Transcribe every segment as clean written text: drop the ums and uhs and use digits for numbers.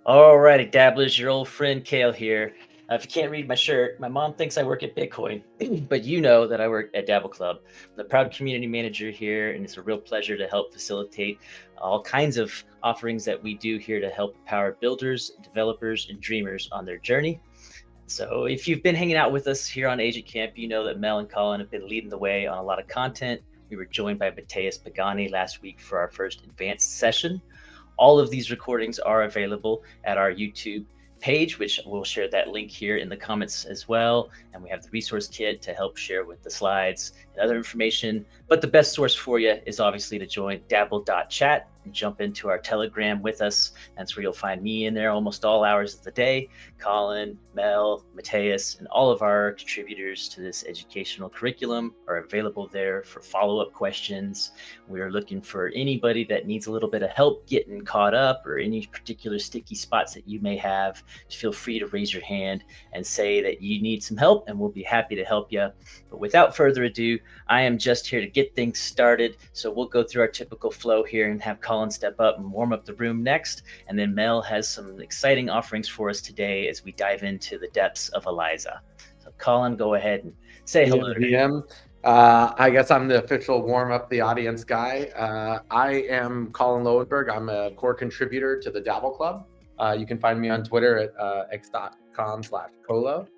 Alrighty, Dabblers, your old friend Kale here. If you can't read my shirt, my mom thinks I work at Bitcoin, but you know that I work at Dabl Club. I'm the proud community manager here, and it's a real pleasure to help facilitate all kinds of offerings that we do here to help empower builders, developers, and dreamers on their journey. So, if you've been hanging out with us here on Agent Camp, you know that Mel and Colin have been leading the way on a lot of content. We were joined by Mateus Pagani last week for our first advanced session. All of these recordings are available at our YouTube page, which we'll share that link here in the comments as well. And we have the resource kit to help share with the slides and other information. But the best source for you is obviously to join dabble.chat and jump into our Telegram with us. That's where you'll find me in there almost all hours of the day. Colin, Mel, Mateus, and all of our contributors to this educational curriculum are available there for follow-up questions. We're looking for anybody that needs a little bit of help getting caught up or any particular sticky spots that you may have. Just feel free to raise your hand and say that you need some help, and we'll be happy to help you. But without further ado, I am just here to get things started. So we'll go through our typical flow here and have Colin step up and warm up the room next. And then Mel has some exciting offerings for us today as we dive into the depths of Eliza. So Colin, go ahead and say hello to VM. I guess I'm the official warm up the audience guy. I am Colin Lowenberg. I'm a core contributor to the Dabl Club. You can find me on Twitter at x.com/colo.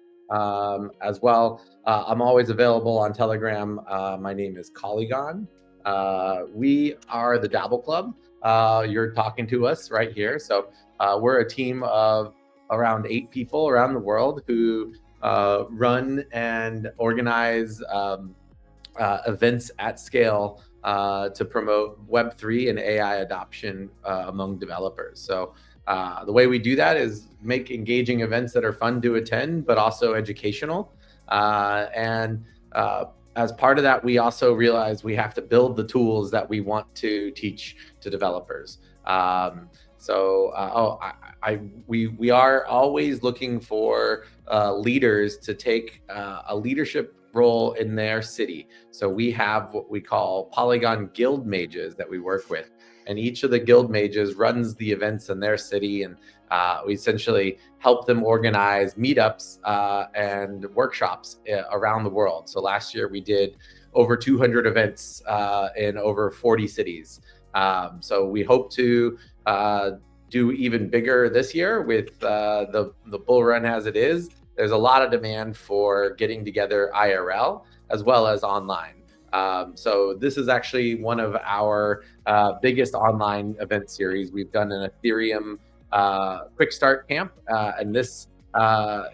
As well, I'm always available on Telegram. My name is Colligon. We are the Dabl Club. You're talking to us right here. So we're a team of around 8 people around the world who run and organize events at scale to promote Web3 and AI adoption among developers. So the way we do that is make engaging events that are fun to attend, but also educational. And as part of that, we also realize we have to build the tools that we want to teach to developers. We are always looking for leaders to take a leadership role in their city. So we have what we call Polygon guild mages that we work with, and each of the guild mages runs the events in their city, and we essentially help them organize meetups and workshops around the world. So last year we did over 200 events in over 40 cities. So we hope to do even bigger this year with the bull run as it is. There's a lot of demand for getting together IRL as well as online. So this is actually one of our biggest online event series. We've done an Ethereum quick start camp, and this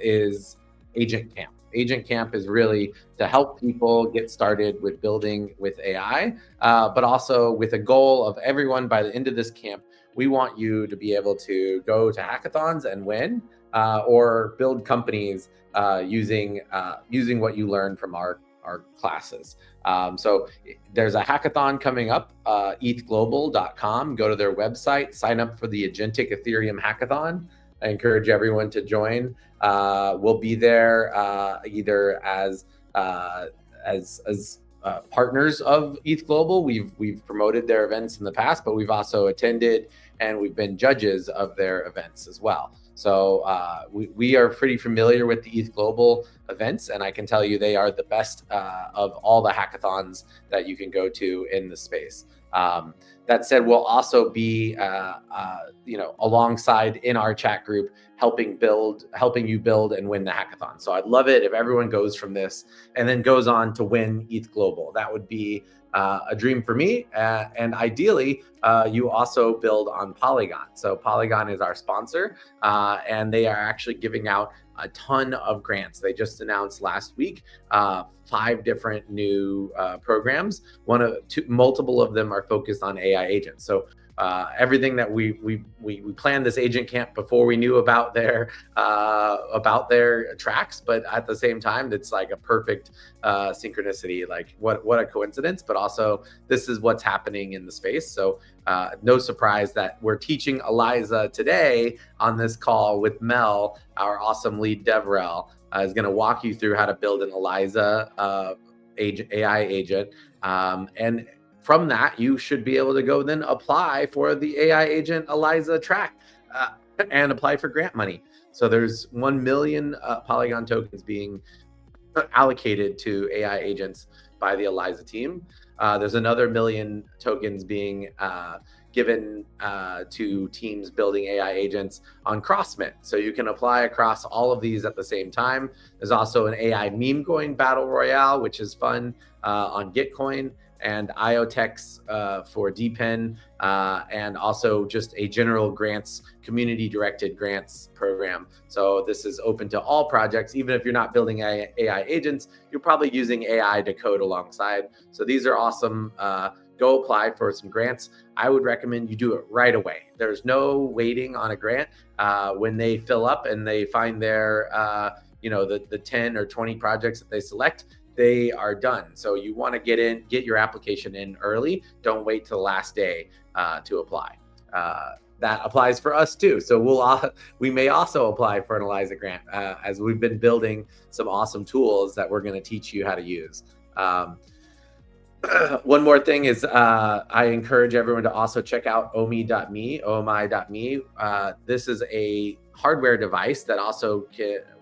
is Agent Camp. Agent Camp is really to help people get started with building with AI, but also with a goal of everyone by the end of this camp. We want you to be able to go to hackathons and win, or build companies using what you learn from our classes. So there's a hackathon coming up, ethglobal.com. Go to their website, sign up for the Agentic Ethereum Hackathon. I encourage everyone to join. We'll be there either as partners of ETH Global. We've promoted their events in the past, but we've also attended and we've been judges of their events as well. So we are pretty familiar with the ETH Global events, and I can tell you they are the best of all the hackathons that you can go to in the space. That said, we'll also be, alongside in our chat group, helping you build and win the hackathon. So I'd love it if everyone goes from this and then goes on to win ETH Global. That would be a dream for me. And ideally, you also build on Polygon. So Polygon is our sponsor, and they are actually giving out a ton of grants. They just announced last week 5 different new programs. Multiple of them are focused on AI agents. So everything that we planned this agent camp before we knew about their tracks, but at the same time, it's like a perfect synchronicity. Like what a coincidence! But also, this is what's happening in the space. So no surprise that we're teaching Eliza today on this call with Mel, our awesome lead DevRel, is going to walk you through how to build an Eliza AI agent, and from that, you should be able to go then apply for the AI agent Eliza track. and apply for grant money. So there's 1 million Polygon tokens being allocated to AI agents by the Eliza team. There's another million tokens being given to teams building AI agents on CrossMint. So you can apply across all of these at the same time. There's also an AI meme coin battle royale, which is fun on Gitcoin, and IoTex for DPen, and also just a general grants, community-directed grants program. So this is open to all projects. Even if you're not building AI agents, you're probably using AI to code alongside. So these are awesome. Go apply for some grants. I would recommend you do it right away. There's no waiting on a grant. When they fill up and they find their, the 10 or 20 projects that they select, they are done. So you want to get your application in early. Don't wait till the last day to apply. That applies for us too. So we may also apply for an Eliza grant as we've been building some awesome tools that we're going to teach you how to use. One more thing is I encourage everyone to also check out omi.me. This is a hardware device that also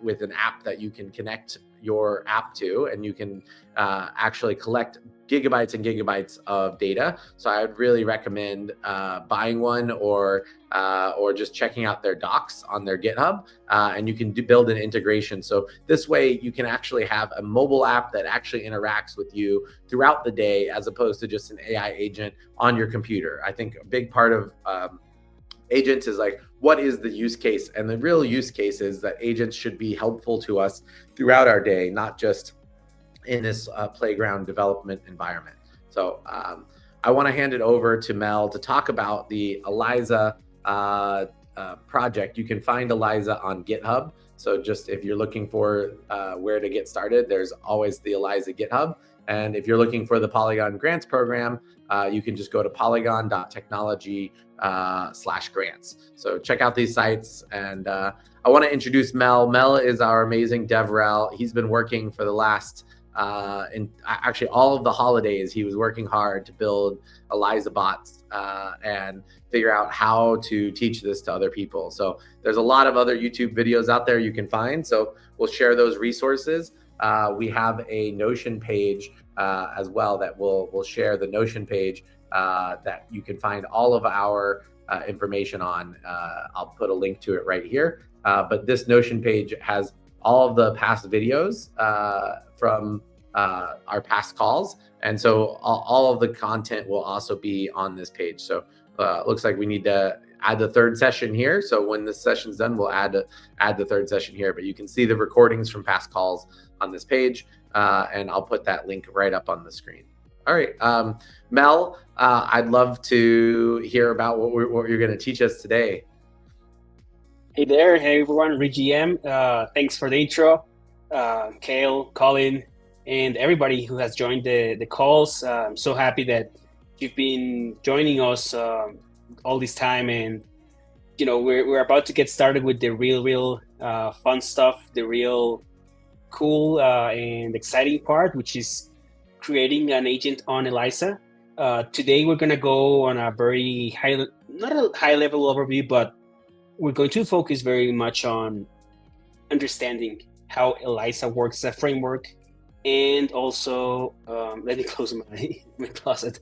with an app that you can connect your app to, and you can actually collect gigabytes and gigabytes of data. So I would really recommend buying one or just checking out their docs on their GitHub, and you can build an integration. So this way you can actually have a mobile app that actually interacts with you throughout the day, as opposed to just an AI agent on your computer. I think a big part of agents is like, what is the use case? And the real use case is that agents should be helpful to us throughout our day, not just in this playground development environment. So I want to hand it over to Mel to talk about the Eliza project. You can find Eliza on GitHub. So just if you're looking for where to get started, there's always the Eliza GitHub. And if you're looking for the Polygon Grants program, you can just go to polygon.technology/grants. So check out these sites. And I want to introduce Mel. Mel is our amazing DevRel. He's been working for the last, actually all of the holidays, he was working hard to build Eliza bots and figure out how to teach this to other people. So there's a lot of other YouTube videos out there you can find. So we'll share those resources. We have a Notion page as well that we'll share the Notion page that you can find all of our information on. I'll put a link to it right here. But this Notion page has all of the past videos from our past calls. And so all of the content will also be on this page. So it looks like we need to add the third session here. So when this session's done, we'll add the third session here. But you can see the recordings from past calls on this page. And I'll put that link right up on the screen. All right, Mel, I'd love to hear about what you're going to teach us today. Hey there, hey everyone, RigGM. Thanks for the intro, Kale, Colin, and everybody who has joined the calls. I'm so happy that you've been joining us all this time, and we're about to get started with the real fun stuff, the real cool and exciting part, which is creating an agent on Eliza. Today we're gonna go on a very not a high level overview, but we're going to focus very much on understanding how Eliza works as a framework, and also let me close my closet.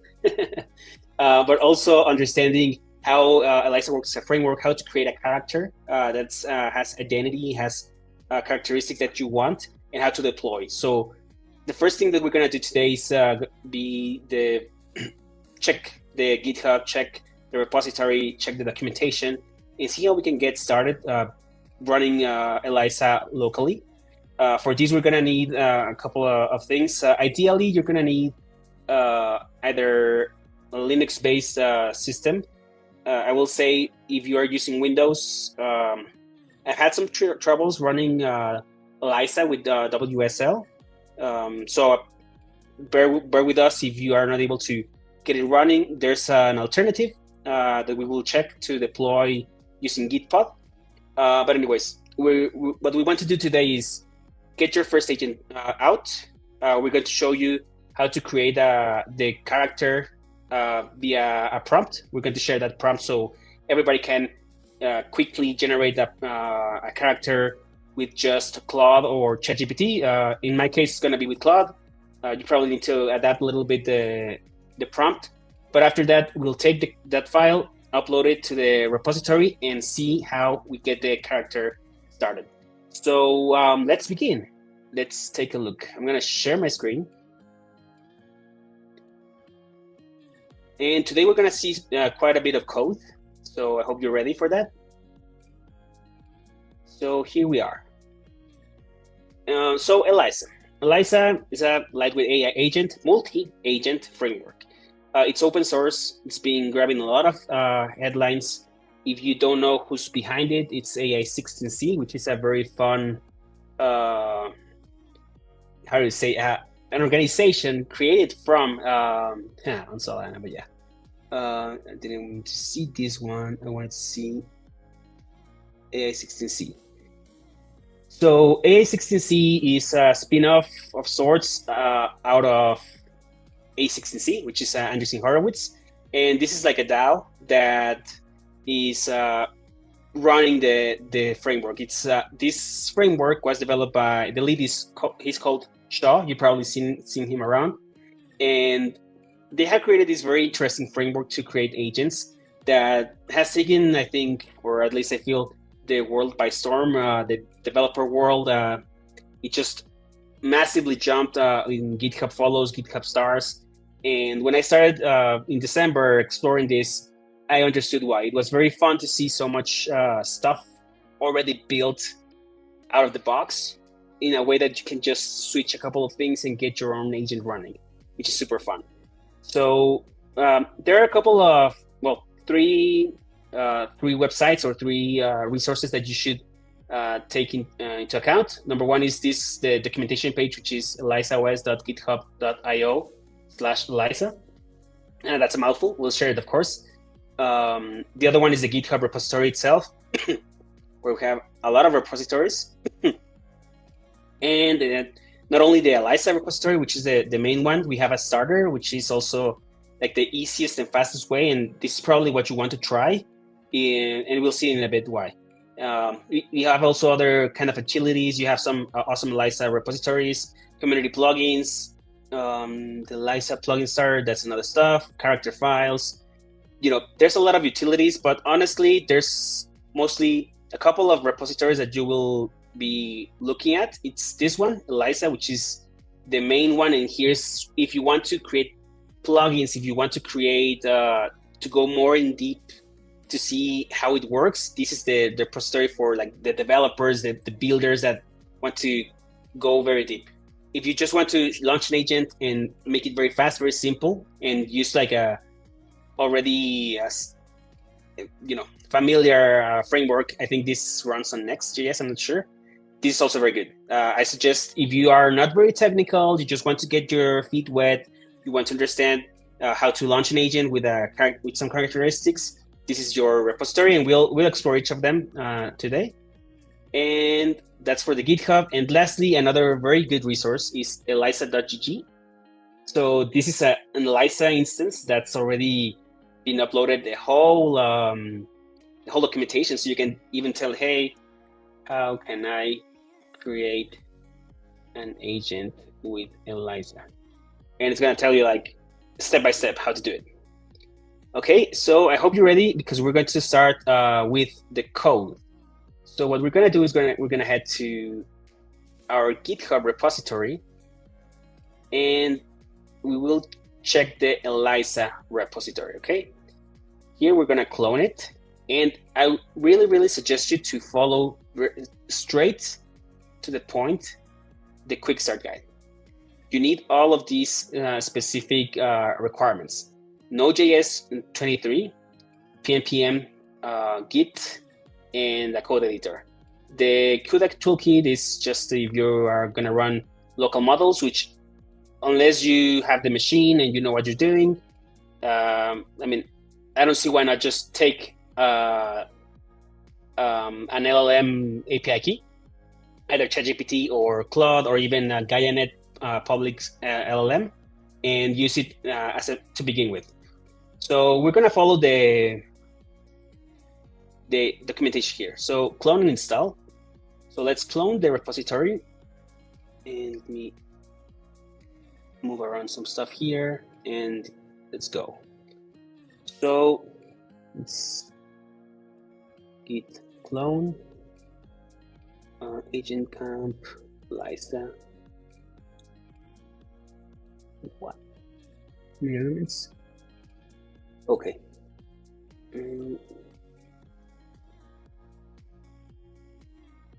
But also understanding how Eliza works as a framework, how to create a character that has identity, has characteristics that you want, and how to deploy. So the first thing that we're going to do today is be the check the GitHub, check the repository, check the documentation, and see how we can get started running Eliza locally. For this, we're going to need a couple of things. Ideally, you're going to need either a Linux-based system. I will say if you are using Windows, I had some troubles running Eliza with WSL. So bear with us if you are not able to get it running. There's an alternative that we will check to deploy using Github. But anyways, what we want to do today is get your first agent out. We're going to show you how to create the character via a prompt. We're going to share that prompt so everybody can quickly generate a character with just Claude or ChatGPT. In my case, it's going to be with Claude. You probably need to adapt a little bit the prompt. But after that, we'll take that file, upload it to the repository, and see how we get the character started. So let's begin. Let's take a look. I'm going to share my screen. And today we're going to see quite a bit of code. So I hope you're ready for that. So here we are. So Eliza. Eliza is a lightweight AI agent, multi-agent framework. It's open source. It's been grabbing a lot of headlines. If you don't know who's behind it, it's AI16C, which is a very fun, how do you say, an organization created from on Solana, but yeah. I didn't want to see this one. I wanted to see AI16C. So AI16C is a spin-off of sorts out of A16C, which is Andreessen Horowitz. And this is like a DAO that is running the framework. It's this framework was developed by the lead. He's called Shaw. You've probably seen him around. And they have created this very interesting framework to create agents that has taken, I think, or at least I feel, the world by storm. The developer world, it just massively jumped in GitHub follows, GitHub stars. And when I started in December exploring this, I understood why. It was very fun to see so much stuff already built out of the box in a way that you can just switch a couple of things and get your own agent running, which is super fun. So there are a couple of, three websites or three resources that you should take into account. Number one is the documentation page, which is elizaos.github.io/Eliza. And that's a mouthful. We'll share it, of course. The other one is the GitHub repository itself, where we have a lot of repositories. And not only the Eliza repository, which is the main one, we have a starter, which is also like the easiest and fastest way. And this is probably what you want to try. And we'll see in a bit why. We have also other kind of utilities. You have some awesome Eliza repositories, community plugins, the Eliza plugin starter, that's another stuff, character files. There's a lot of utilities, but honestly, there's mostly a couple of repositories that you will be looking at. It's this one, Eliza, which is the main one. And here's, if you want to create plugins, if you want to create, to go more in deep to see how it works, this is the repository for like the developers, the builders that want to go very deep. If you just want to launch an agent and make it very fast, very simple, and use like a already familiar framework, I think this runs on Next.js. I'm not sure. This is also very good. I suggest if you are not very technical, you just want to get your feet wet, you want to understand how to launch an agent with some characteristics, this is your repository, and we'll explore each of them today. And that's for the GitHub. And lastly, another very good resource is eliza.gg. So this is an Eliza instance that's already been uploaded, the whole documentation, so you can even tell, hey, how can I create an agent with Eliza? And it's going to tell you like step by step how to do it. Okay, so I hope you're ready, because we're going to start with the code. So what we're going to do is we're going to head to our GitHub repository, and we will check the Eliza repository. Okay, here we're going to clone it, and I really suggest you to follow straight to the point, the quick start guide. You need all of these specific requirements: Node.js 23, PNPM, Git, and a code editor. The CUDA toolkit is just if you are going to run local models, which, unless you have the machine and you know what you're doing, I don't see why not just take an LLM API key, either ChatGPT or Claude or even GaiaNet public LLM, and use it to begin with. So we're going to follow the the documentation here. So clone and install. So let's clone the repository, and let me move around some stuff here, and let's go. So let's git clone agent camp Eliza. What elements? Okay.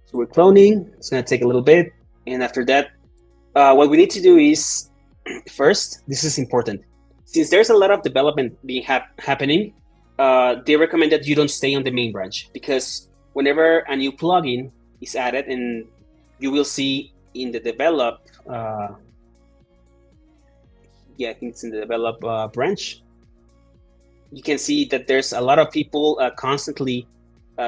So we're cloning. It's going to take a little bit, and after that, what we need to do is first. This is important. Since there's a lot of development being happening, they recommend that you don't stay on the main branch, because whenever a new plugin is added, and you will see in the develop, I think it's in the develop branch, you can see that there's a lot of people constantly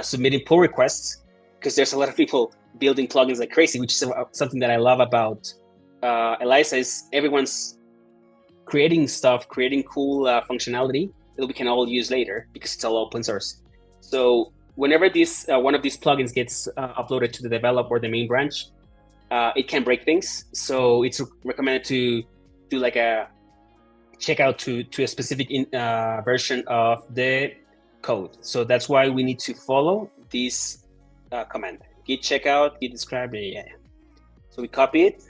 submitting pull requests, because there's a lot of people building plugins like crazy, which is something that I love about Eliza, is everyone's creating stuff, creating cool functionality that we can all use later, because it's all open source. So whenever this one of these plugins gets uploaded to the develop or the main branch, it can break things. So it's recommended to do like a checkout to a specific version of the code. So that's why we need to follow this command: git checkout, git describe. Yeah. So we copy it.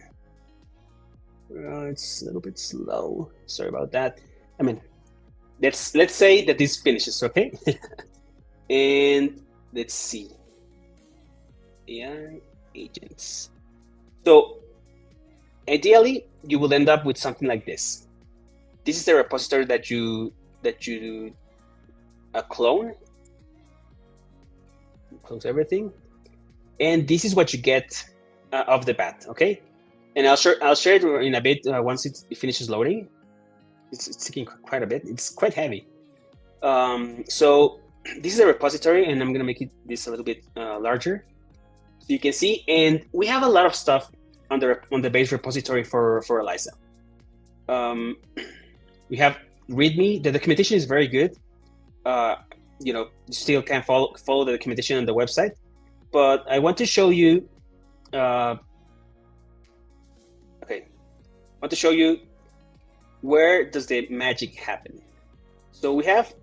It's a little bit slow. Sorry about that. I mean, let's say that this finishes, okay? And let's see. AI agents. So ideally, you will end up with something like this. This is the repository that you clone. Close everything, and this is what you get off the bat, okay? And I'll share it in a bit once it finishes loading. It's taking quite a bit. It's quite heavy. So this is a repository, and I'm gonna make this a little bit larger, so you can see. And we have a lot of stuff on the base repository for Eliza. We have README. The documentation is very good. You still can follow the documentation on the website, but I want to show you. I want to show you where does the magic happen. So we have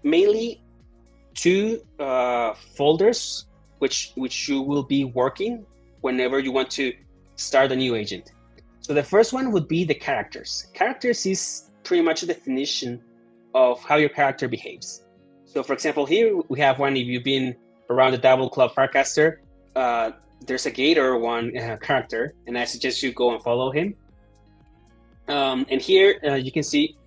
mainly two folders which you will be working whenever you want to start a new agent. So the first one would be the characters. Characters is pretty much a definition of how your character behaves. So for example, here we have one. If you've been around the Dabl Club Farcaster, there's a Gator one character, and I suggest you go and follow him. And here you can see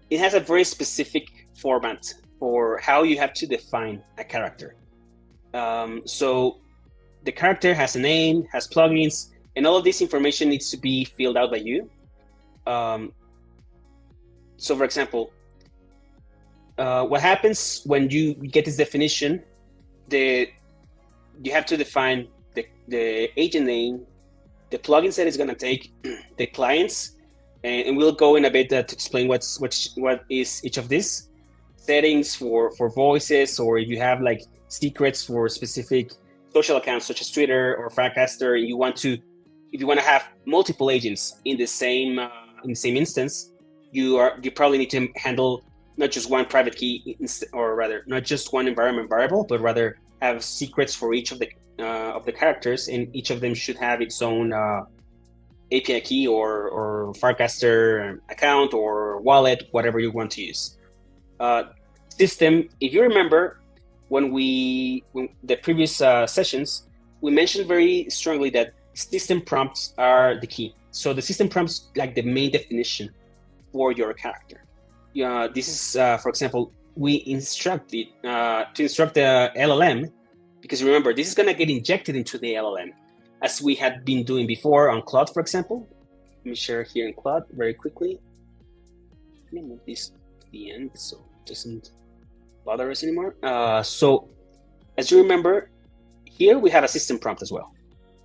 it has a very specific format for how you have to define a character. So the character has a name, has plugins, and all of this information needs to be filled out by you. So for example, what happens when you get this definition, you have to define the agent name, the plugins that it's going to take, the clients, and we'll go in a bit to explain what is each of these settings for voices, or if you have like secrets for specific social accounts such as Twitter or Farcaster, and if you want to have multiple agents in the same instance, you probably need to handle not just one private key, or rather not just one environment variable, but rather have secrets for each of the characters, and each of them should have its own API key or Farcaster account or wallet, whatever you want to use. System, if you remember, when the previous sessions, we mentioned very strongly that system prompts are the key. So the system prompts like the main definition for your character. This is, for example, we instruct it to instruct the LLM, because remember, this is going to get injected into the LLM, as we had been doing before on Claude, for example. Let me share here in Claude very quickly. Let me move this to the end so it doesn't bother us anymore. So as you remember, here we have a system prompt as well.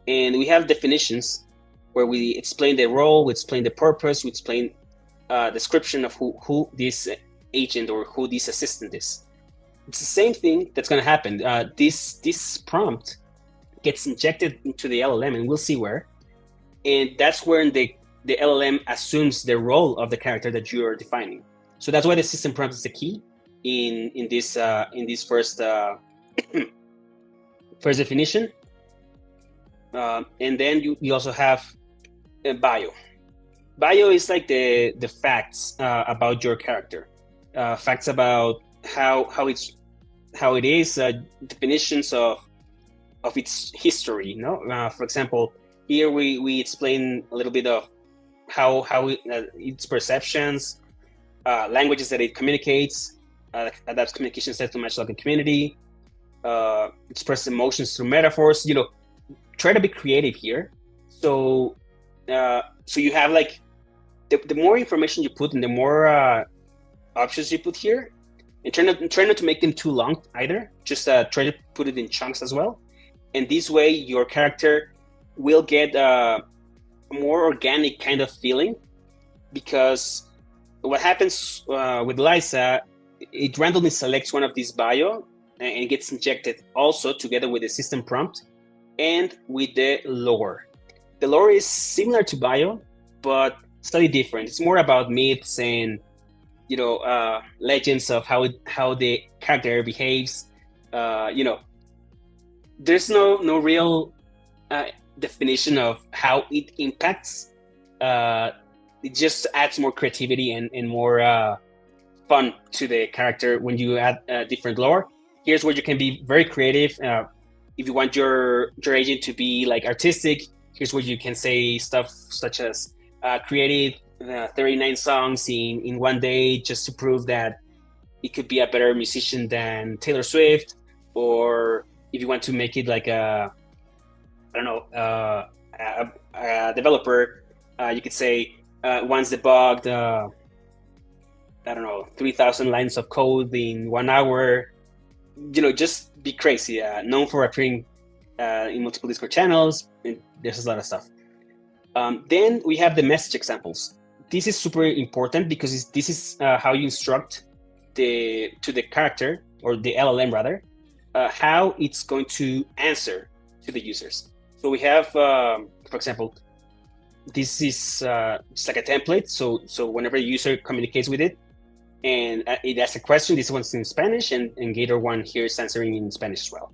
And we have definitions where we explain the role, we explain the purpose, we explain description of who this agent or who this assistant is. it's the same thing that's going to happen. This prompt gets injected into the LLM, and we'll see where. And that's where the LLM assumes the role of the character that you are defining. So that's why the system prompt is the key in this first first definition. And then you also have a bio. Bio is like the facts about your character, facts about how it is, definitions of its history. You know, for example, here we explain a little bit of how its perceptions, languages that it communicates, adapts communication styles to match local community, express emotions through metaphors. You know, try to be creative here. So you have like the more information you put and the more options you put here, and try not to make them too long either. Just try to put it in chunks as well. And this way, your character will get a more organic kind of feeling, because what happens with Eliza, it randomly selects one of these bio and gets injected also together with the system prompt and with the lore. The lore is similar to bio, but slightly different. It's more about myths and legends of how the character behaves. There's no real definition of how it impacts. It just adds more creativity and more fun to the character when you add different lore. Here's where you can be very creative. If you want your agent to be like artistic, here's where you can say stuff such as created 39 songs in one day just to prove that it could be a better musician than Taylor Swift. Or if you want to make it like a developer, you could say once debugged 3,000 lines of code in 1 hour. Just be crazy. Known for appearing in multiple Discord channels, and there's a lot of stuff. Then we have the message examples. This is super important because this is how you instruct to the character, or the LLM rather, how it's going to answer to the users. So we have, for example, this is just like a template. So whenever a user communicates with it, and it asks a question, this one's in Spanish, and Gator one here is answering in Spanish as well.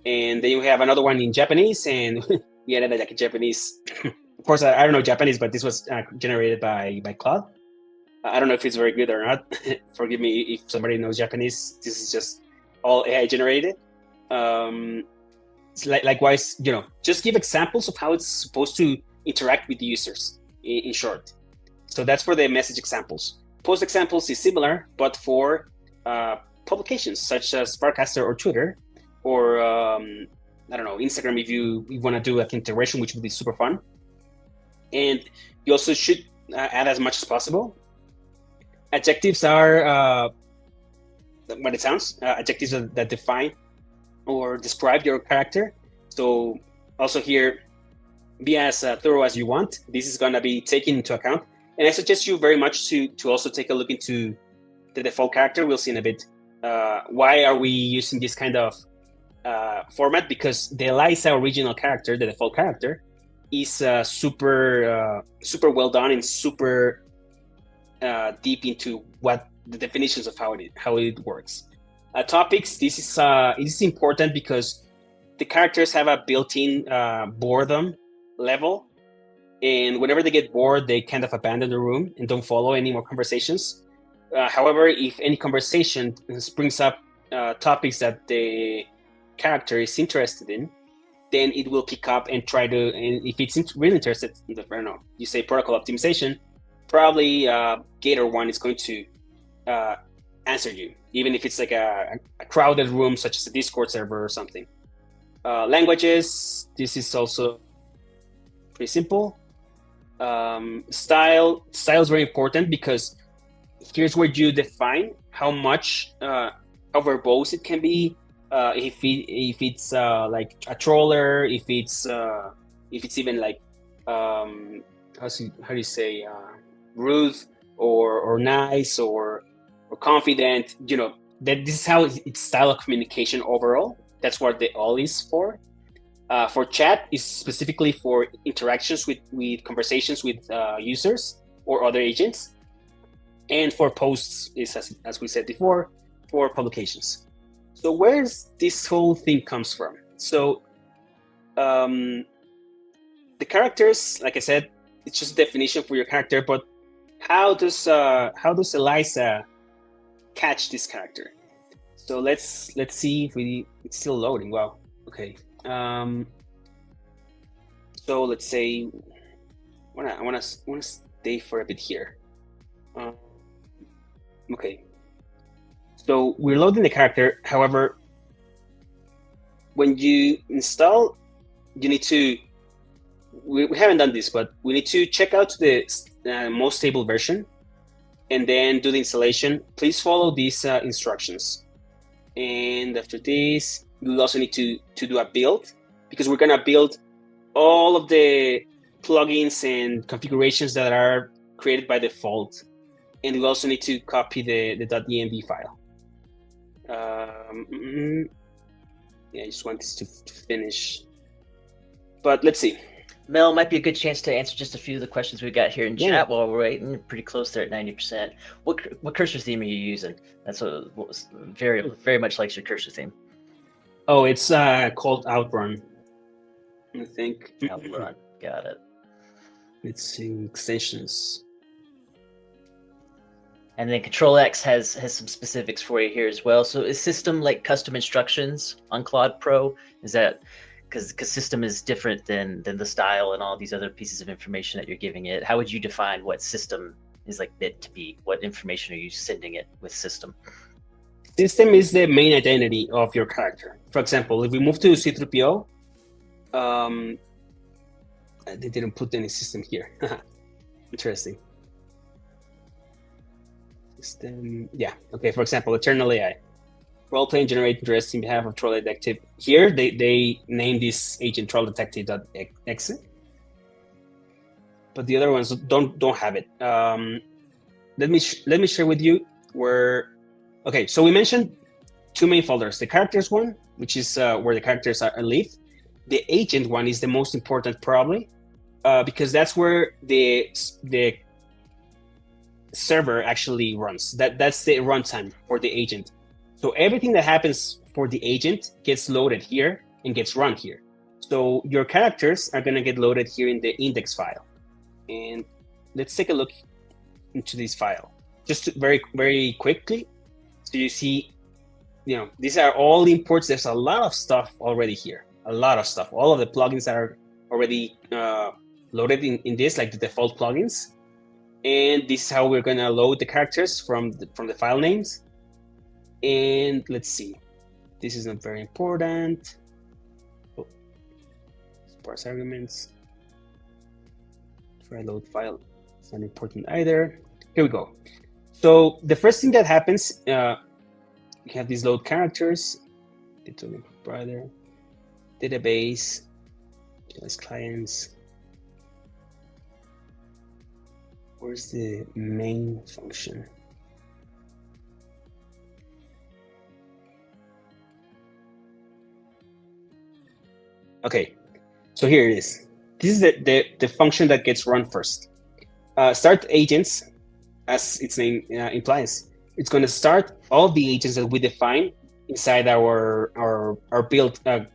And then you have another one in Japanese, and we added like a Japanese. Of course, I don't know Japanese, but this was generated by Claude. I don't know if it's very good or not. Forgive me if somebody knows Japanese. This is just all AI generated. Likewise, just give examples of how it's supposed to interact with the users in short. So that's for the message examples. Post examples is similar, but for publications such as Sparkcaster or Twitter, or Instagram, if you want to do like integration, which would be super fun. And you also should add as much as possible. Adjectives are what it sounds. Adjectives that define or describe your character. So also here, be as thorough as you want. This is going to be taken into account. And I suggest you very much to also take a look into the default character. We'll see in a bit. Why are we using this kind of format? Because the Eliza original character, the default character, is super well done and super deep into what the definitions of how it works. Topics. This is important because the characters have a built-in boredom level. And whenever they get bored, they kind of abandon the room and don't follow any more conversations. However, if any conversation brings up topics that the character is interested in, then it will pick up and try to, and if it's really interested, you say protocol optimization, probably Gator 1 is going to answer you, even if it's like a crowded room, such as a Discord server or something. Languages, this is also pretty simple. Style is very important because here's where you define how much how verbose it can be. If it's like a troller, if it's even like how do you say rude or nice or confident. that this is how its style of communication overall. That's what the all is for. For chat is specifically for interactions with conversations with users or other agents. And for posts is, as we said before, for publications. So where's this whole thing comes from? So the characters, like I said, it's just a definition for your character, but how does Eliza catch this character? So let's see if it's still loading. Wow. Okay. So let's say I wanna stay for a bit here. Okay. So we're loading the character. However, when you install, you need to. We haven't done this, but we need to check out the most stable version, and then do the installation. Please follow these instructions. And after this, you also need to do a build, because we're gonna build all of the plugins and configurations that are created by default. And we also need to copy the .env file. Yeah, I just want this to finish. But let's see. Mel, might be a good chance to answer just a few of the questions we got here in chat while we're waiting. Pretty close there at 90%. What cursor theme are you using? That's what was very much likes your cursor theme. Oh, it's called Outrun, I think. Outrun, got it. Let's see, extensions. And then Control X has some specifics for you here as well. So is system like custom instructions on Claude Pro? Is that because system is different than the style and all these other pieces of information that you're giving it? How would you define what system is like meant to be? What information are you sending it with system? System is the main identity of your character. For example, if we move to C3PO, they didn't put any system here. Interesting. System, yeah. Okay, for example, Eternal AI. Role-playing generate interest in behalf of Troll Detective. Here, they name this agent Troll Detective.exe. But the other ones don't have it. Let me share with you where. Okay, so we mentioned two main folders. The characters one, which is where the characters are live. The agent one is the most important, probably, because that's where the server actually runs. That's the runtime for the agent. So everything that happens for the agent gets loaded here and gets run here. So your characters are gonna get loaded here in the index file. And let's take a look into this file, just very, very quickly. So you see, these are all the imports. There's a lot of stuff already here, a lot of stuff. All of the plugins that are already loaded in this, like the default plugins. And this is how we're gonna load the characters from the file names. And let's see, this is not very important. Oh, sparse arguments. Try load file. It's not important either. Here we go. So the first thing that happens, we have these load characters. Provider, database, JS clients. Where's the main function? Okay, so here it is. This is the function that gets run first. Start agents, as its name implies. It's going to start all the agents that we define inside our build, not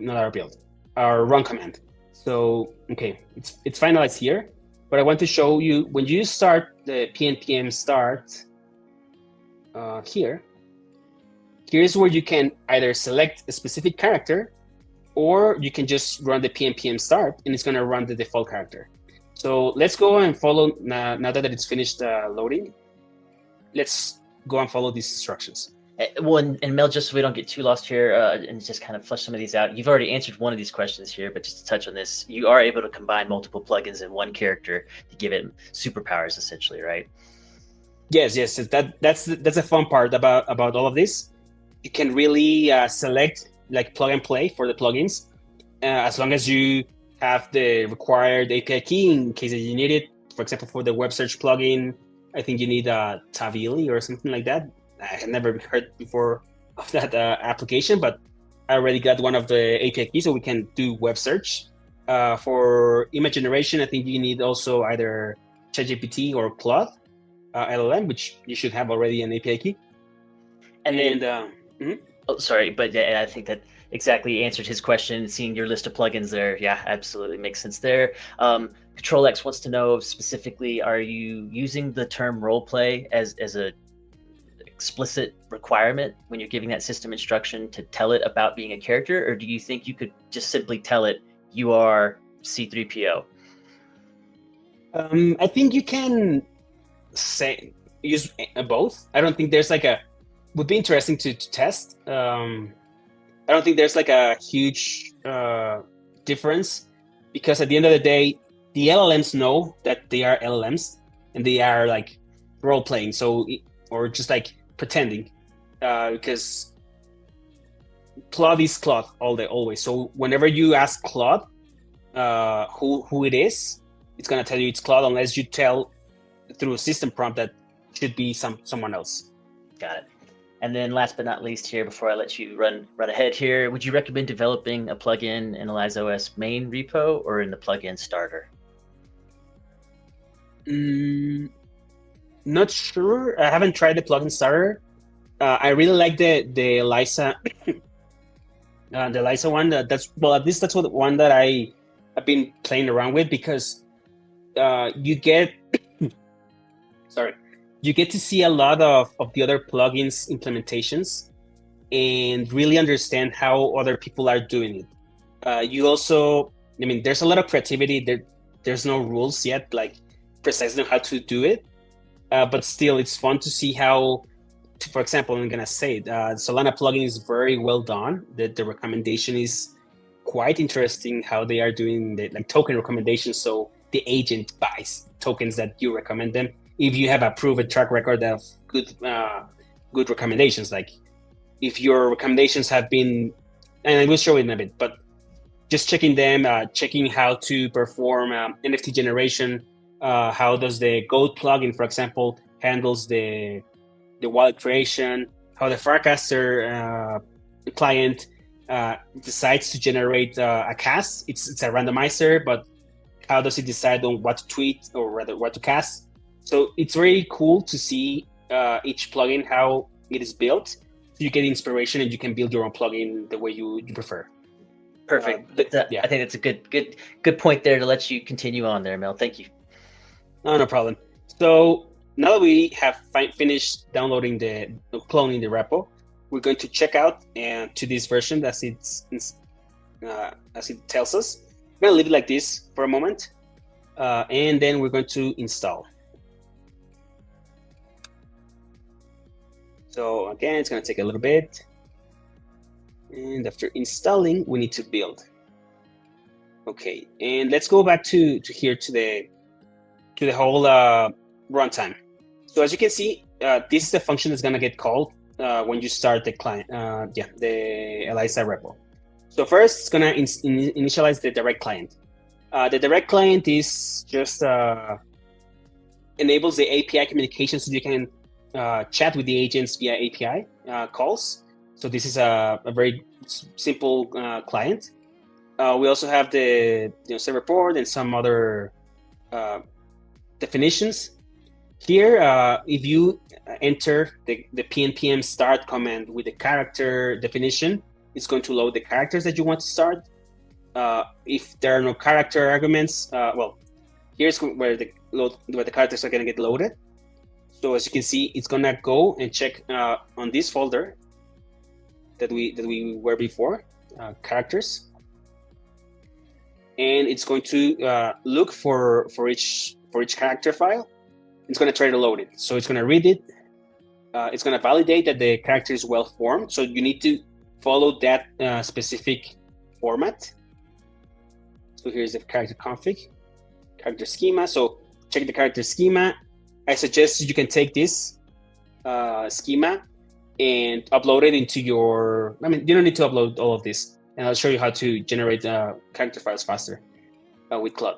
our build, our run command. So, okay, it's finalized here, but I want to show you when you start the pnpm start here's where you can either select a specific character, or you can just run the pnpm start and it's going to run the default character. So let's go and follow, now that it's finished loading, let's go and follow these instructions. Well, and Mel, just so we don't get too lost here and just kind of flesh some of these out, you've already answered one of these questions here, but just to touch on this, you are able to combine multiple plugins in one character to give it superpowers, essentially, right? Yes. That's a fun part about all of this. You can really select like plug and play for the plugins, as long as you have the required API key in case that you need it. For example, for the web search plugin, I think you need a Tavili or something like that. I had never heard before of that application, but I already got one of the API keys, so we can do web search. For image generation, I think you need also either ChatGPT or Claude LLM, which you should have already an API key. And then, mhm. oh, sorry, but yeah, I think that exactly answered his question. Seeing your list of plugins there, yeah, absolutely makes sense there. Control X wants to know specifically: are you using the term role play as a explicit requirement when you're giving that system instruction to tell it about being a character, or do you think you could just simply tell it you are C3PO? I think you can use both. I don't think there's like a would be interesting to test. I don't think there's like a huge difference, because at the end of the day, the LLMs know that they are LLMs and they are like role playing, so or just like pretending, because Claude is Claude always. So whenever you ask Claude who it is, it's gonna tell you it's Claude, unless you tell through a system prompt that should be someone else. Got it. And then last but not least here, before I let you run ahead here, would you recommend developing a plugin in ElizaOS main repo or in the plugin starter? Not sure. I haven't tried the plugin starter. I really like the Eliza the Eliza one. That's well, at least that's what one that I've been playing around with, because you get you get to see a lot of the other plugins implementations and really understand how other people are doing it. You also, I mean, there's a lot of creativity. There's no rules yet, like precisely how to do it, but still, it's fun to see how. For example, I'm gonna say it, Solana plugin is very well done. The recommendation is quite interesting. How they are doing the like token recommendations, so the agent buys tokens that you recommend them. If you have a proven track record of good recommendations, like if your recommendations have been, and I will show it in a bit, but just checking them, checking how to perform NFT generation, how does the Goat plugin, for example, handles the wallet creation, how the Farcaster client decides to generate a cast. It's a randomizer, but how does it decide on what to tweet or rather what to cast? So it's very cool to see each plugin, how it is built. So you get inspiration and you can build your own plugin the way you prefer. Perfect. Yeah. I think that's a good point there to let you continue on there, Mel. Thank you. No problem. So now that we have finished downloading cloning the repo, we're going to check out and to this version as it tells us. We're gonna leave it like this for a moment, and then we're going to install. So again, it's gonna take a little bit, and after installing, we need to build. Okay, and let's go back to here to the whole runtime. So as you can see, this is the function that's gonna get called when you start the client, the Eliza repo. So first, it's gonna initialize the direct client. The direct client is just enables the API communication, so you can chat with the agents via API calls. So this is a very simple client. We also have the server port and some other definitions. Here, if you enter the pnpm start command with the character definition, it's going to load the characters that you want to start. If there are no character arguments, well, here's where the characters are going to get loaded. So as you can see, it's going to go and check on this folder that we were before, characters, and it's going to look for each character file. It's going to try to load it. So it's going to read it. It's going to validate that the character is well formed. So you need to follow that specific format. So here's the character config, character schema. So check the character schema. I suggest you can take this schema and upload it into your, I mean, you don't need to upload all of this. And I'll show you how to generate character files faster with Claude.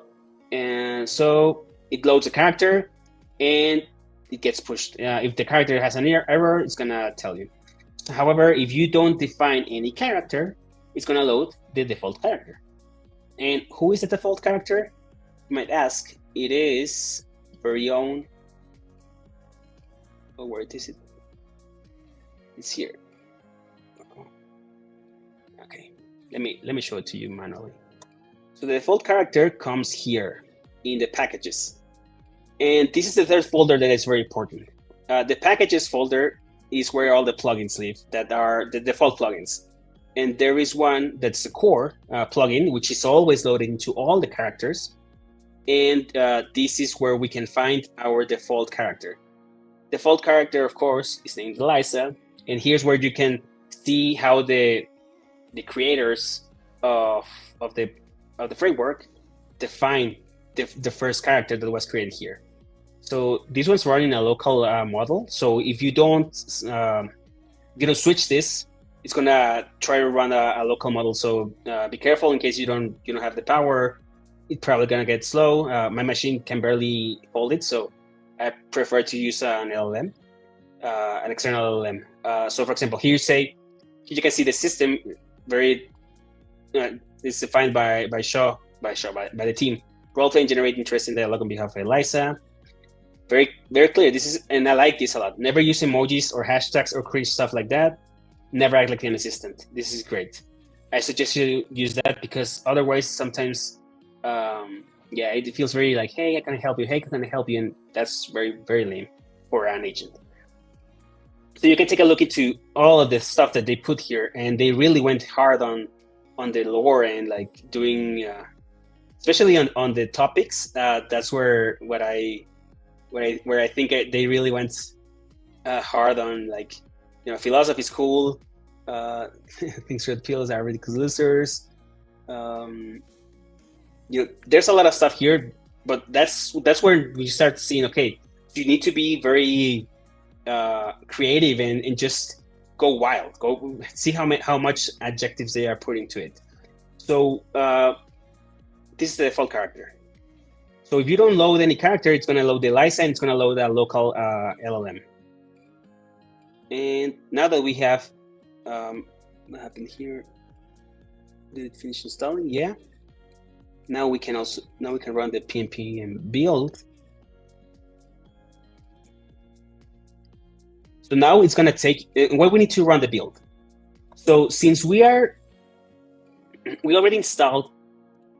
And so it loads a character. And it gets pushed. If the character has an error, it's gonna tell you. However, if you don't define any character, it's gonna load the default character. And who is the default character? You might ask. It is very own. Oh, where is it? It's here. Okay, let me show it to you manually. So the default character comes here in the packages, and this is the third folder that is very important. The packages folder is where all the plugins live that are the default plugins, and there is one that's the core plugin, which is always loaded into all the characters, and this is where we can find our default character. Default character, of course, is named Eliza, and here's where you can see how the creators of the framework define the first character that was created here. So this one's running a local model. So if you don't switch this, it's gonna try to run a local model. So be careful in case you don't have the power. It's probably gonna get slow. My machine can barely hold it, so I prefer to use an LLM, an external LLM. So for example, here you can see the system very is defined by the team. Role-playing generate interesting dialogue on behalf of Eliza. Very, very clear. This is, and I like this a lot. Never use emojis or hashtags or cringe stuff like that. Never act like an assistant. This is great. I suggest you use that because otherwise sometimes, it feels very like, hey, I can help you. Hey, can I help you? And that's very, very lame for an agent. So you can take a look into all of the stuff that they put here, and they really went hard on the lore and like doing, especially on the topics. That's where I think they really went hard on, like, philosophy is cool. Things red pills are ridiculous losers. There's a lot of stuff here, but that's where we start seeing, okay, you need to be very creative and just go wild. Go see how much adjectives they are putting to it. So this is the default character. So if you don't load any character, it's going to load the Eliza and it's going to load a local LLM. And now that we have what happened here, did it finish installing? Yeah. Now we can run the PnP and build. So now it's going to take, we need to run the build. So since we already installed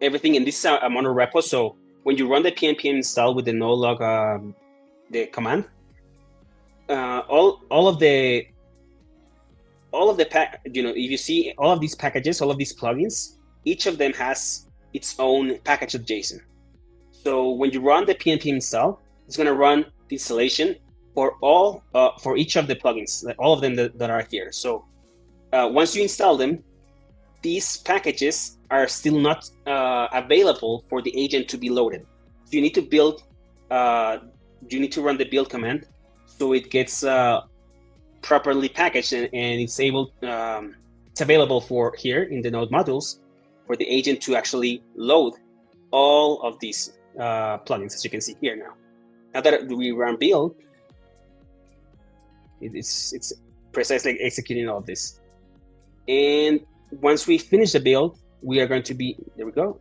everything, and this is a mono repo, so when you run the PnP install with the no log the command, all of the if you see all of these packages, all of these plugins, each of them has its own package.json. So when you run the PnP install, it's going to run the installation for each of the plugins, all of them that are here. So once you install them, these packages are still not available for the agent to be loaded. So you need to build, you need to run the build command so it gets properly packaged and it's available for here in the node modules for the agent to actually load all of these plugins, as you can see here now. Now that we run build, it's precisely executing all of this. And once we finish the build, we are going to be, there we go.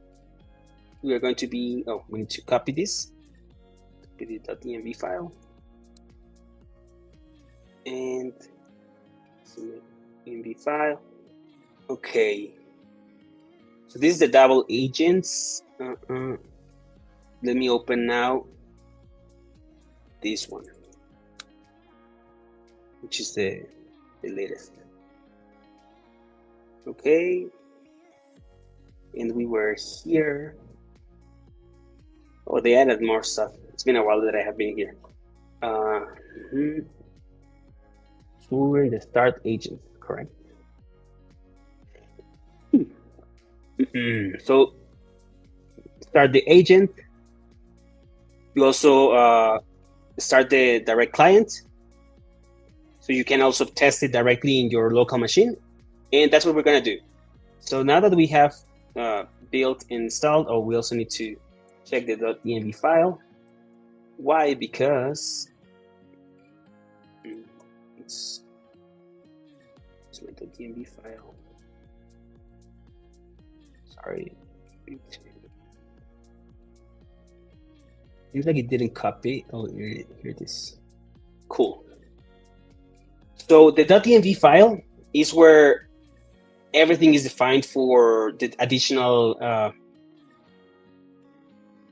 We are going to be, we need to copy this, copy the .env file. And env file. Okay. So this is the Dabl agents. Let me open now this one, which is the latest. Okay. And we were here. Oh, they added more stuff. It's been a while that I have been here. So we're the start agent, correct? So start the agent. You also start the direct client. So you can also test it directly in your local machine. And that's what we're going to do. So now that we have built and installed, we also need to check the .env file. Why? Because let's make the DMV file. Sorry. Seems like it didn't copy. Oh, here it is. Cool. So the .env file is where everything is defined for the additional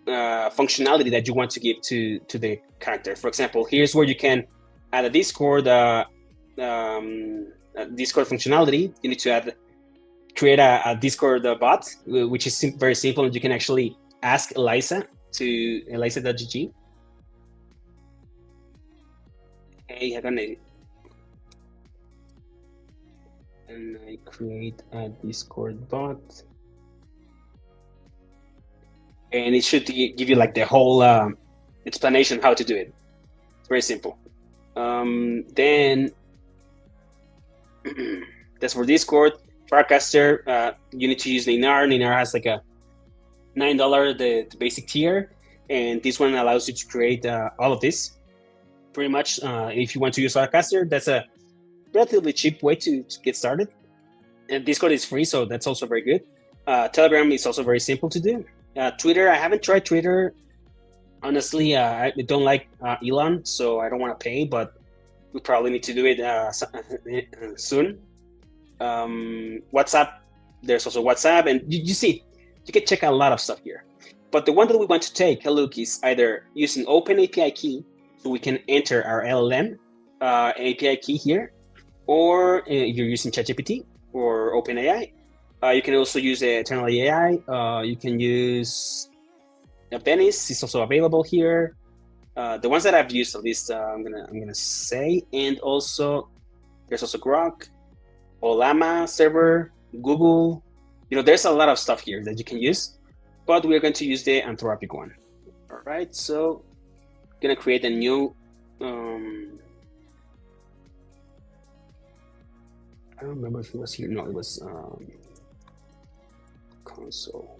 functionality that you want to give to the character. For example, here's where you can add a Discord functionality. You need to create a Discord bot, which is very simple, and you can actually ask Eliza to eliza.gg. Hey, and I create a Discord bot, and it should give you like the whole explanation how to do it. It's very simple. Then that's for Discord. Farcaster, you need to use Ninar. Ninar has like a $9 the basic tier, and this one allows you to create all of this. Pretty much, if you want to use Farcaster, that's a relatively cheap way to get started. And Discord is free, so that's also very good. Telegram is also very simple to do. Twitter, I haven't tried Twitter. Honestly, I don't like Elon, so I don't want to pay, but we probably need to do it soon. WhatsApp, there's also WhatsApp, and you see, you can check out a lot of stuff here. But the one that we want to take a look is either using Open API key, so we can enter our LLM API key here, or you're using ChatGPT or OpenAI. You can also use Eternal AI. You can use Venice is also available here. The ones that I've used, at least, I'm gonna say, and also there's also Grok, Olama server, Google. There's a lot of stuff here that you can use, but we're going to use the Anthropic one. All right, so I'm gonna create a new. I don't remember if it was here. No, it was console.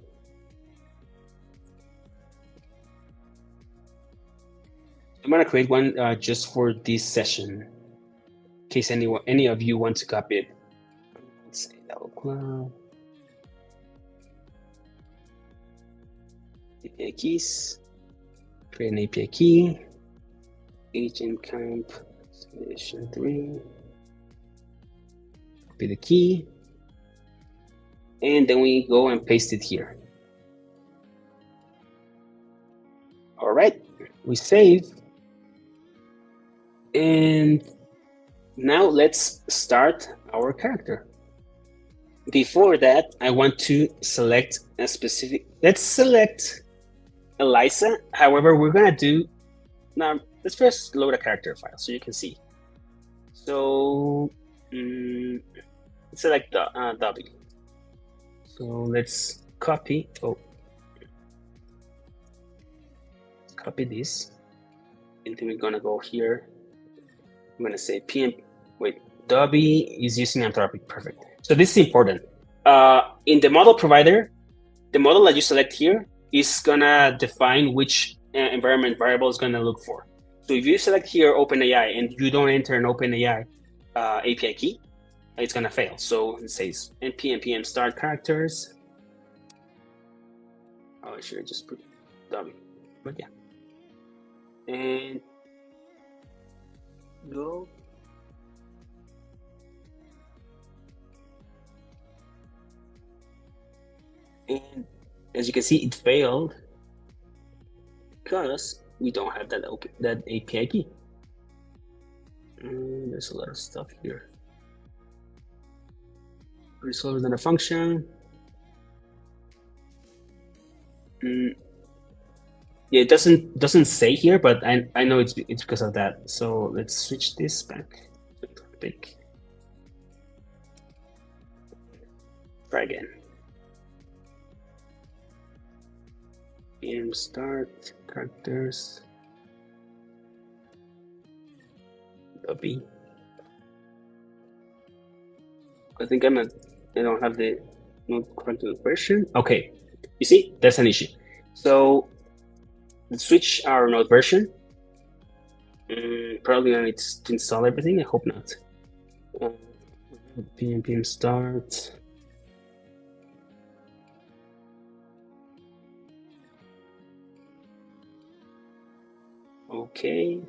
I'm gonna create one just for this session, in case any of you want to copy it. Let's say Dabl Club. API keys. Create an API key. Agent camp session 3. Copy the key, and then we go and paste it here. All right, we save, and now let's start our character. Before that, I want to select a specific. Let's select Eliza. However, we're gonna do now. Let's first load a character file so you can see. So select W. So let's copy. Copy this, and then we're gonna go here. I'm gonna say W is using Anthropic. Perfect. So this is important. In the model provider, the model that you select here is gonna define which environment variable is gonna look for. So if you select here OpenAI and you don't enter an OpenAI API key, it's gonna fail. So it says npm start characters. Oh, I should have just put W, but yeah. And go. And as you can see, it failed because we don't have that API key. And there's a lot of stuff here. Resolved in a function. Yeah, it doesn't say here, but I know it's because of that. So let's switch this back to topic. Try again. And start characters. W. I think I don't have the not correct version. Okay, you see, that's an issue. So let's switch our node version. Probably I need to install everything. I hope not. PNPM start. Okay.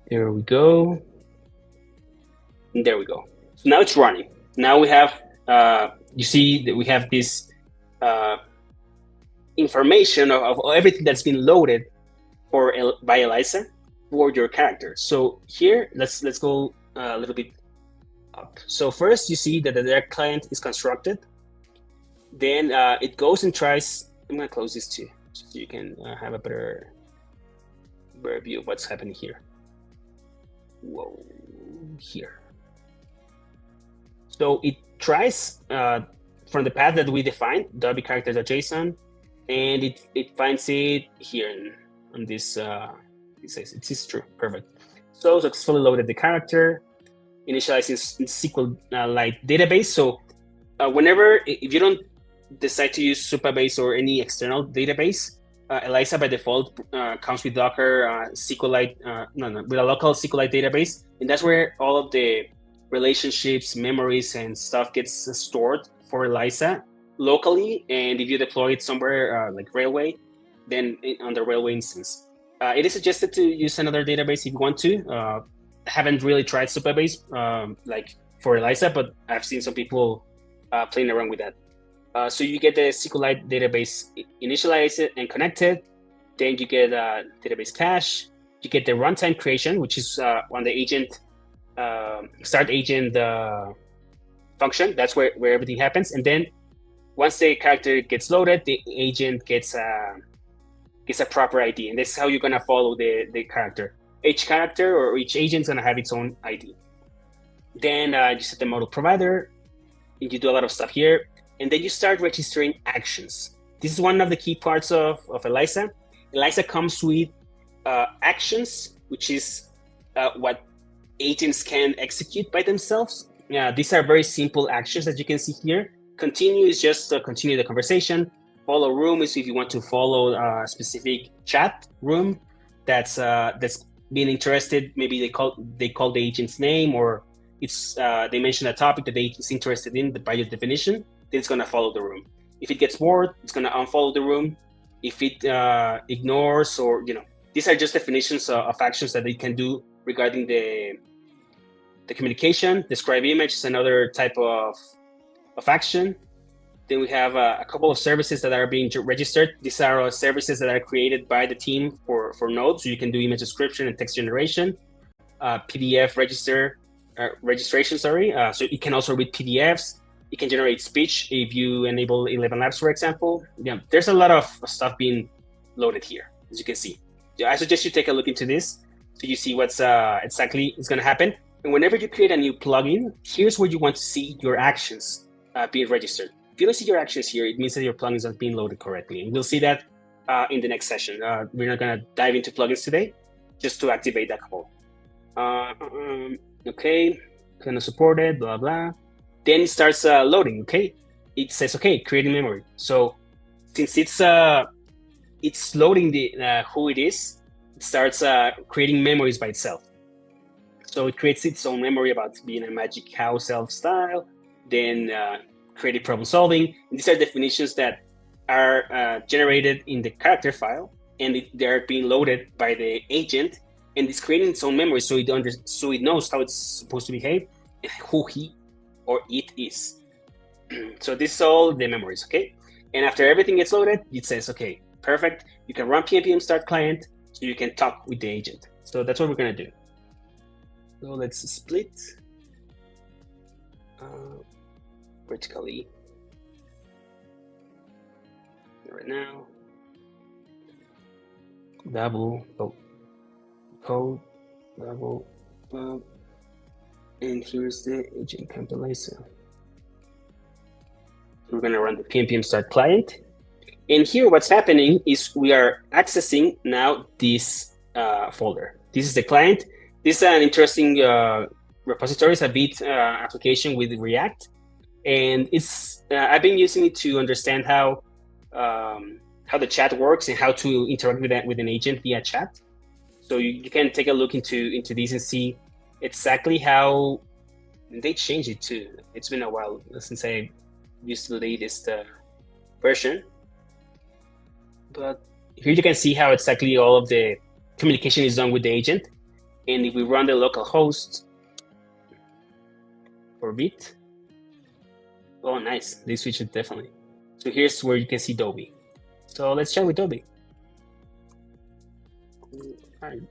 There we go. And there we go. So now it's running. Now we have, you see that we have this information of everything that's been loaded by Eliza for your character. So here, let's go a little bit up. So first, you see that the direct client is constructed. Then it goes and tries. I'm gonna close this too, so you can have a better view of what's happening here. Whoa, here. So it tries from the path that we defined, wcharacter.json, and it finds it here on this. It says it is true, perfect. So successfully loaded the character, initializing SQLite database. So whenever, if you don't decide to use Supabase or any external database, Eliza by default comes with Docker SQLite, with a local SQLite database, and that's where all of the relationships, memories, and stuff gets stored for Eliza locally. And if you deploy it somewhere like Railway, then on the Railway instance, it is suggested to use another database if you want to. I haven't really tried Supabase like for Eliza, but I've seen some people playing around with that. So you get the SQLite database initialized and connected. Then you get database cache. You get the runtime creation, which is on the agent start agent function. That's where everything happens. And then once the character gets loaded, the agent gets a proper ID, and this is how you're gonna follow the character. Each character or each agent is gonna have its own ID. Then you set the model provider, and you do a lot of stuff here. And then you start registering actions. This is one of the key parts of Eliza. Eliza comes with actions, which is what agents can execute by themselves. These are very simple actions that you can see here. Continue is just continue the conversation. Follow room is if you want to follow a specific chat room that's being interested. Maybe they call the agent's name, or it's they mention a topic that the agent's interested in by your definition. Then it's gonna follow the room. If it gets bored, it's gonna unfollow the room. If it ignores, or these are just definitions of actions that it can do regarding the communication. Describe image is another type of action. Then we have a couple of services that are being registered. These are services that are created by the team for Node, so you can do image description and text generation. PDF registration. So you can also read PDFs. You can generate speech if you enable 11 Labs, for example. There's a lot of stuff being loaded here, as you can see. I suggest you take a look into this so you see what's exactly is going to happen. And whenever you create a new plugin, here's where you want to see your actions being registered. If you don't see your actions here, it means that your plugins are being loaded correctly. And we'll see that in the next session. We're not going to dive into plugins today, just to activate that couple. Okay, kind of supported, blah, blah. Then it starts loading, okay? It says, okay, creating memory. So since it's loading the who it is, it starts creating memories by itself. So it creates its own memory about being a magic house elf style, then creative problem solving. And these are definitions that are generated in the character file, and they're being loaded by the agent, and it's creating its own memory, so it knows how it's supposed to behave, and who he or it is. So this is all the memories, okay? And after everything gets loaded, it says, okay, perfect. You can run PNPM start client, so you can talk with the agent. So that's what we're gonna do. So let's split vertically right now. Dabl code, Dabl, and here's the agent compilation. We're gonna run the PNPM start client. And here what's happening is we are accessing now this folder. This is the client. This is an interesting repository. It's a Vite application with React. And it's I've been using it to understand how the chat works and how to interact with an agent via chat. So you can take a look into these and see exactly how they changed it too. It's been a while since I used the latest version. But here you can see how exactly all of the communication is done with the agent. And if we run the local host for Bit, oh, nice. They switched it definitely. So here's where you can see Dobby. So let's chat with Dobby. All right.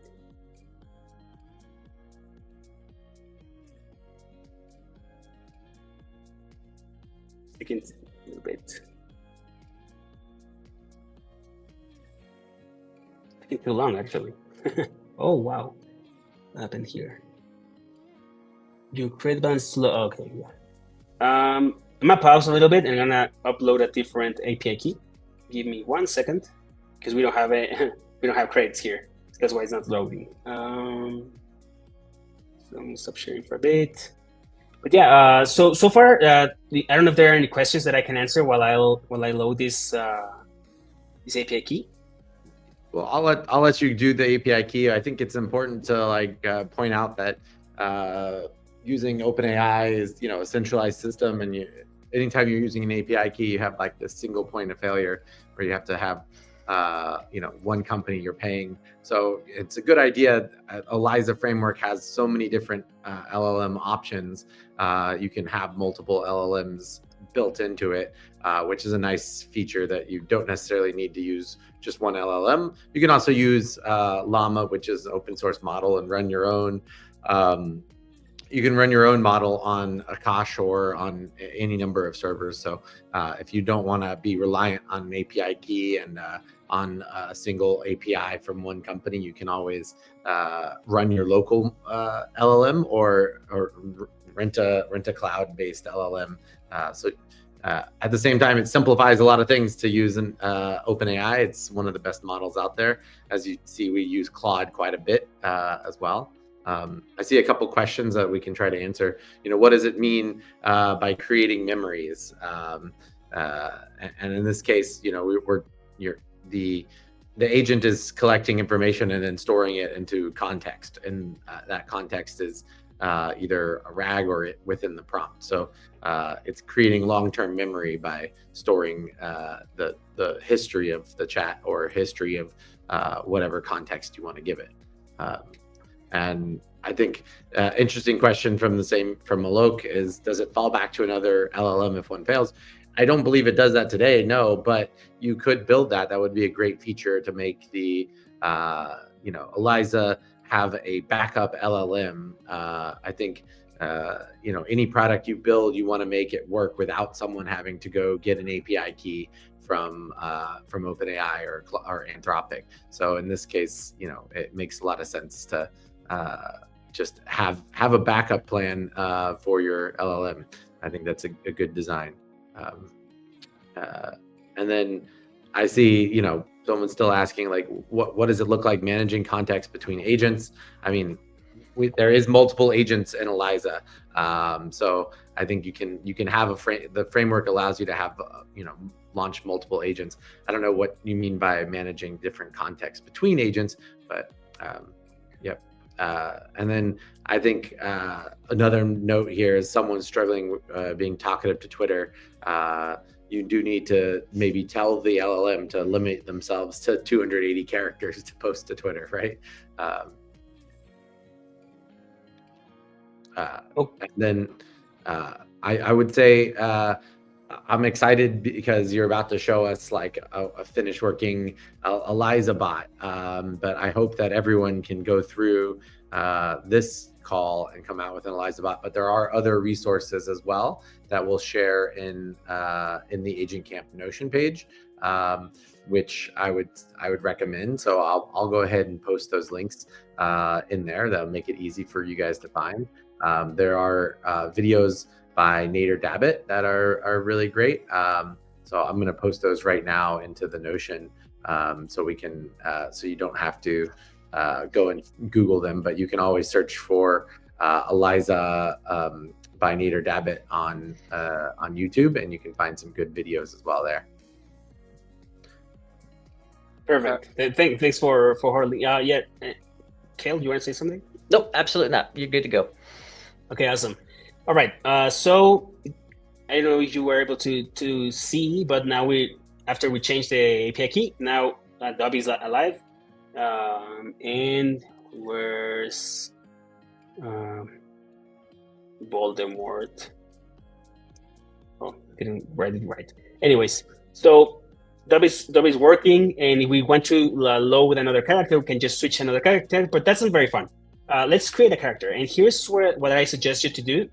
Taking a little bit. Taking too long, actually. Oh, wow. What happened here? Your credit balance slow. Okay, yeah. I'm gonna pause a little bit and I'm gonna upload a different API key. Give me 1 second because we don't have we don't have credits here. That's why it's not loading. So I'm gonna stop sharing for a bit. But yeah, so far, I don't know if there are any questions that I can answer while I load this API key. Well, I'll let you do the API key. I think it's important to point out that using OpenAI is a centralized system, and anytime you're using an API key, you have like this single point of failure where you have to have one company you're paying. So it's a good idea. Eliza framework has so many different LLM options. You can have multiple LLMs built into it, which is a nice feature that you don't necessarily need to use just one LLM. You can also use Llama, which is an open source model, and run your own. You can run your own model on Akash or on any number of servers. So if you don't want to be reliant on an API key and on a single API from one company, you can always run your local LLM or rent a cloud-based LLM. At the same time, it simplifies a lot of things to use an OpenAI. It's one of the best models out there. As you see, we use Claude quite a bit as well. I see a couple questions that we can try to answer. What does it mean by creating memories? And in this case, the agent is collecting information and then storing it into context, and that context is either a RAG or within the prompt. So it's creating long-term memory by storing the history of the chat or history of whatever context you want to give it. And I think interesting question from Alok is, does it fall back to another LLM if one fails? I don't believe it does that today, no, but you could build that. That would be a great feature to make the Eliza have a backup LLM. I think any product you build, you want to make it work without someone having to go get an API key from OpenAI or Anthropic. So in this case, it makes a lot of sense to just have a backup plan for your LLM. I think that's a good design. And then I see, someone's still asking, like, what does it look like managing context between agents? I mean, there is multiple agents in Eliza, so I think you can have the framework allows you to have launch multiple agents. I don't know what you mean by managing different contexts between agents, but yep. And then I think another note here is someone struggling being talkative to Twitter. You do need to maybe tell the LLM to limit themselves to 280 characters to post to Twitter, right? And then I would say I'm excited because you're about to show us like a finished working Eliza bot. But I hope that everyone can go through this call and come out with an Eliza bot. But there are other resources as well that we'll share in the Agent Camp Notion page, which I would recommend. So I'll go ahead and post those links in there. That'll make it easy for you guys to find. There are videos by Nader Dabbit that are really great. So I'm going to post those right now into the Notion, so we can so you don't have to go and Google them, but you can always search for Eliza by Nader Dabbit on YouTube, and you can find some good videos as well there. Perfect. Thanks for Harley. Yeah. Kale, you want to say something? Nope, absolutely not. You're good to go. Okay, awesome. All right. So I don't know if you were able to see, but now after we changed the API key, now Dobby is alive. And where's Voldemort? Oh, didn't write it right. Anyways, so Dobby's working, and if we want to load another character, we can just switch another character, but that's not very fun. Let's create a character, and here's what I suggest you to do.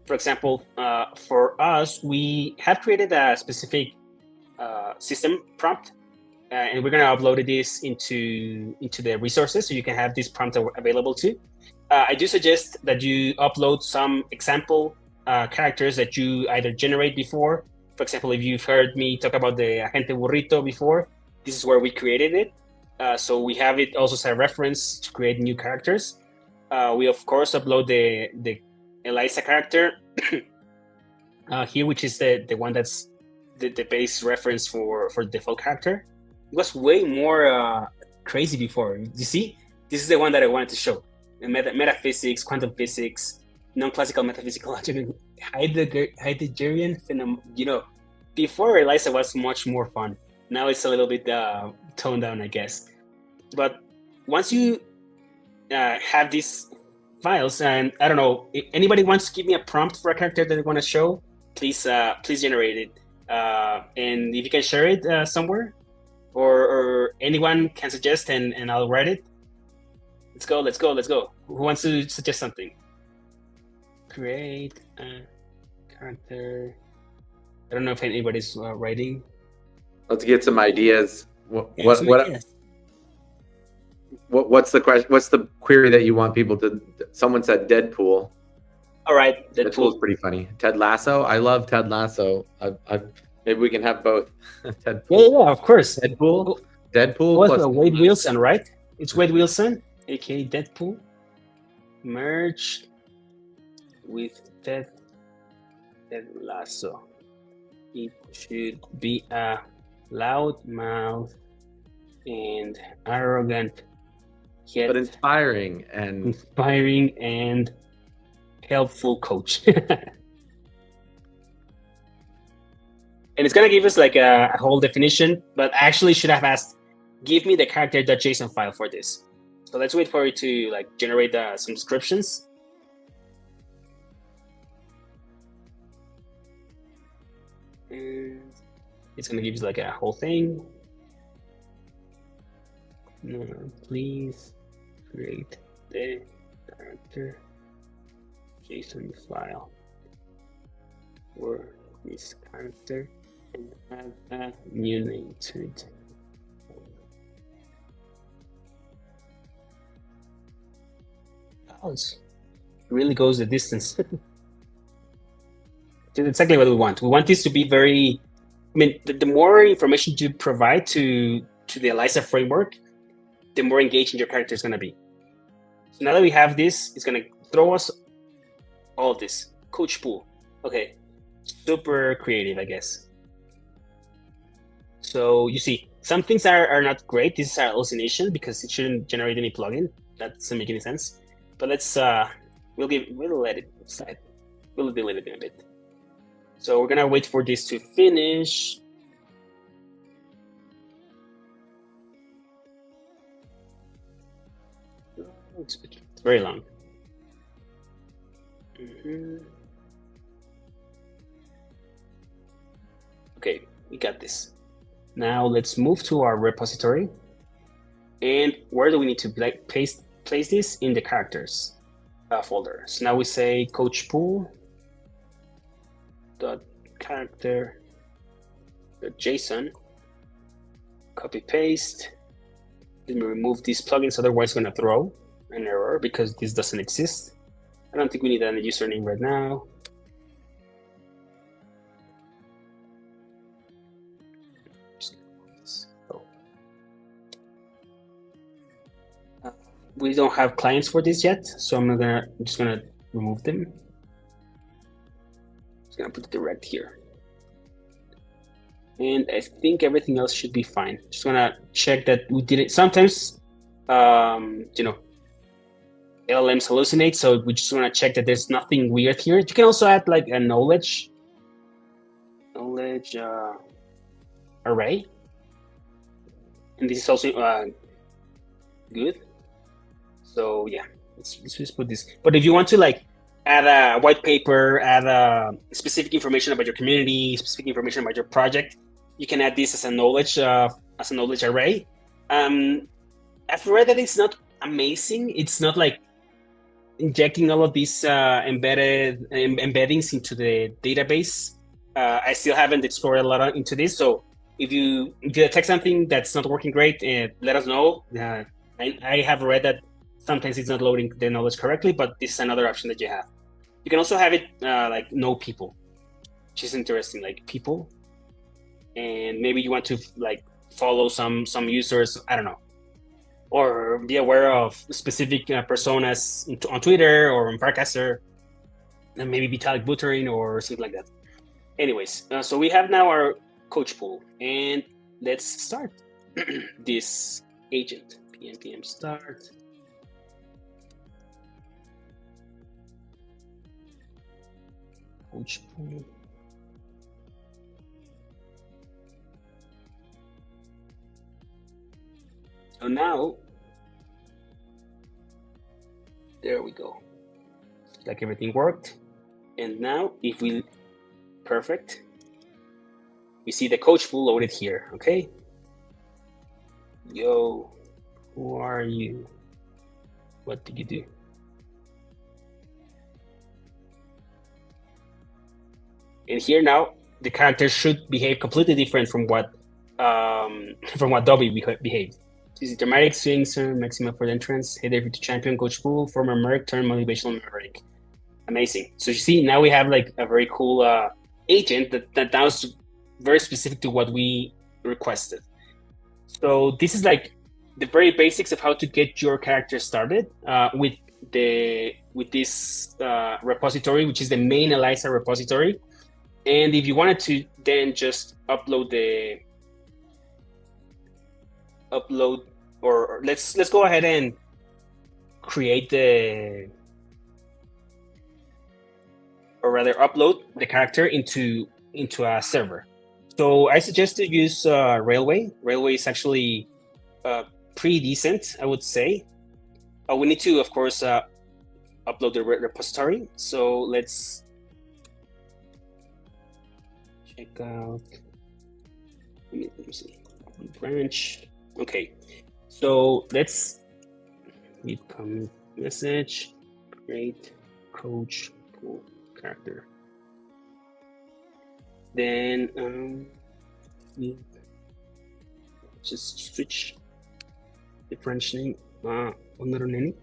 For example, for us, we have created a specific system prompt, and we're going to upload this into the resources, so you can have this prompt available too. I do suggest that you upload some example characters that you either generate before. For example, if you've heard me talk about the Agente Burrito before, this is where we created it. So we have it also as a reference to create new characters. We of course upload the Eliza character here, which is the one that's the base reference for the default character. It was way more crazy before. You see, this is the one that I wanted to show. Metaphysics, quantum physics, non-classical metaphysical logic, Heideggerian phenomenon. You know, before Eliza was much more fun. Now it's a little bit toned down, I guess. But once you have these files, and I don't know, if anybody wants to give me a prompt for a character that they want to show, please generate it. And if you can share it somewhere, or anyone can suggest, and I'll write it. Let's go. Who wants to suggest something? Create a character. I don't know if anybody's writing. Let's get some ideas. What's the question? What's the query that you want people to? Someone said Deadpool. All right, Deadpool's pretty funny. Ted Lasso. I love Ted Lasso. Maybe we can have both. Yeah, of course. Deadpool. Plus Wade Wilson, right? It's Wade Wilson, aka Deadpool, merged with Ted Lasso. It should be a loudmouth and arrogant, yet but inspiring and helpful coach. And it's gonna give us like a whole definition, but I actually should have asked, give me the character.json file for this. So let's wait for it to like generate some descriptions. And it's gonna give you like a whole thing. No, please create the character JSON file for this character and add a new name to it. Oh, it really goes the distance. It's exactly what we want. We want this to be very, I mean, the more information you provide to the Eliza framework, the more engaging your character is going to be. So now that we have this, it's going to throw us all of this. Coach pool. Okay. Super creative, I guess. So you see, some things are not great. This is our hallucination because it shouldn't generate any plugin. That doesn't make any sense. But let's we'll let it slide. We'll delete it in a bit. So we're gonna wait for this to finish. It's very long. Okay, we got this. Now let's move to our repository. And where do we need to place this? In the characters folder. So now we say coach pool dot character dot JSON. Copy paste. Let me remove these plugins, otherwise it's gonna throw an error because this doesn't exist. I don't think we need any username right now. We don't have clients for this yet, so I'm just gonna remove them. Just gonna put it direct here. And I think everything else should be fine. Just gonna check that we did it. Sometimes LLMs hallucinate. So we just want to check that there's nothing weird here. You can also add like a knowledge array, and this is also good. So yeah, let's just put this. But if you want to like add a white paper, add specific information about your community, specific information about your project, you can add this as a knowledge array. I've read that it's not amazing. It's not like injecting all of these embeddings into the database. I still haven't explored a lot into this. So if you detect something that's not working great, let us know. I have read that sometimes it's not loading the knowledge correctly, but this is another option that you have. You can also have it like know people, which is interesting, like people. And maybe you want to like follow some users, I don't know, or be aware of specific personas on Twitter or on Farcaster, and maybe Vitalik Buterin or something like that. Anyways, so we have now our coach pool, and let's start this agent. npm start. Coach pool. So now, there we go. Like everything worked. And now if we, perfect. We see the coach pool loaded here, okay? Yo, who are you? What did you do? And here now, the character should behave completely different from what Dobby behaved. This is dramatic swings, maximum for the entrance, header to champion, coach pool, former merc, turn motivational maverick. Amazing. So you see, now we have like a very cool agent that now is very specific to what we requested. So this is like the very basics of how to get your character started with this repository, which is the main Eliza repository. And if you wanted to then just upload or let's go ahead and create upload the character into a server. So I suggest to use Railway. Railway is actually pretty decent, I would say. We need to, of course, upload the repository. So let's check out. Let me see. Branch. Okay. So let's read comment message. Create coach pool character. Then just switch the French name. Another name.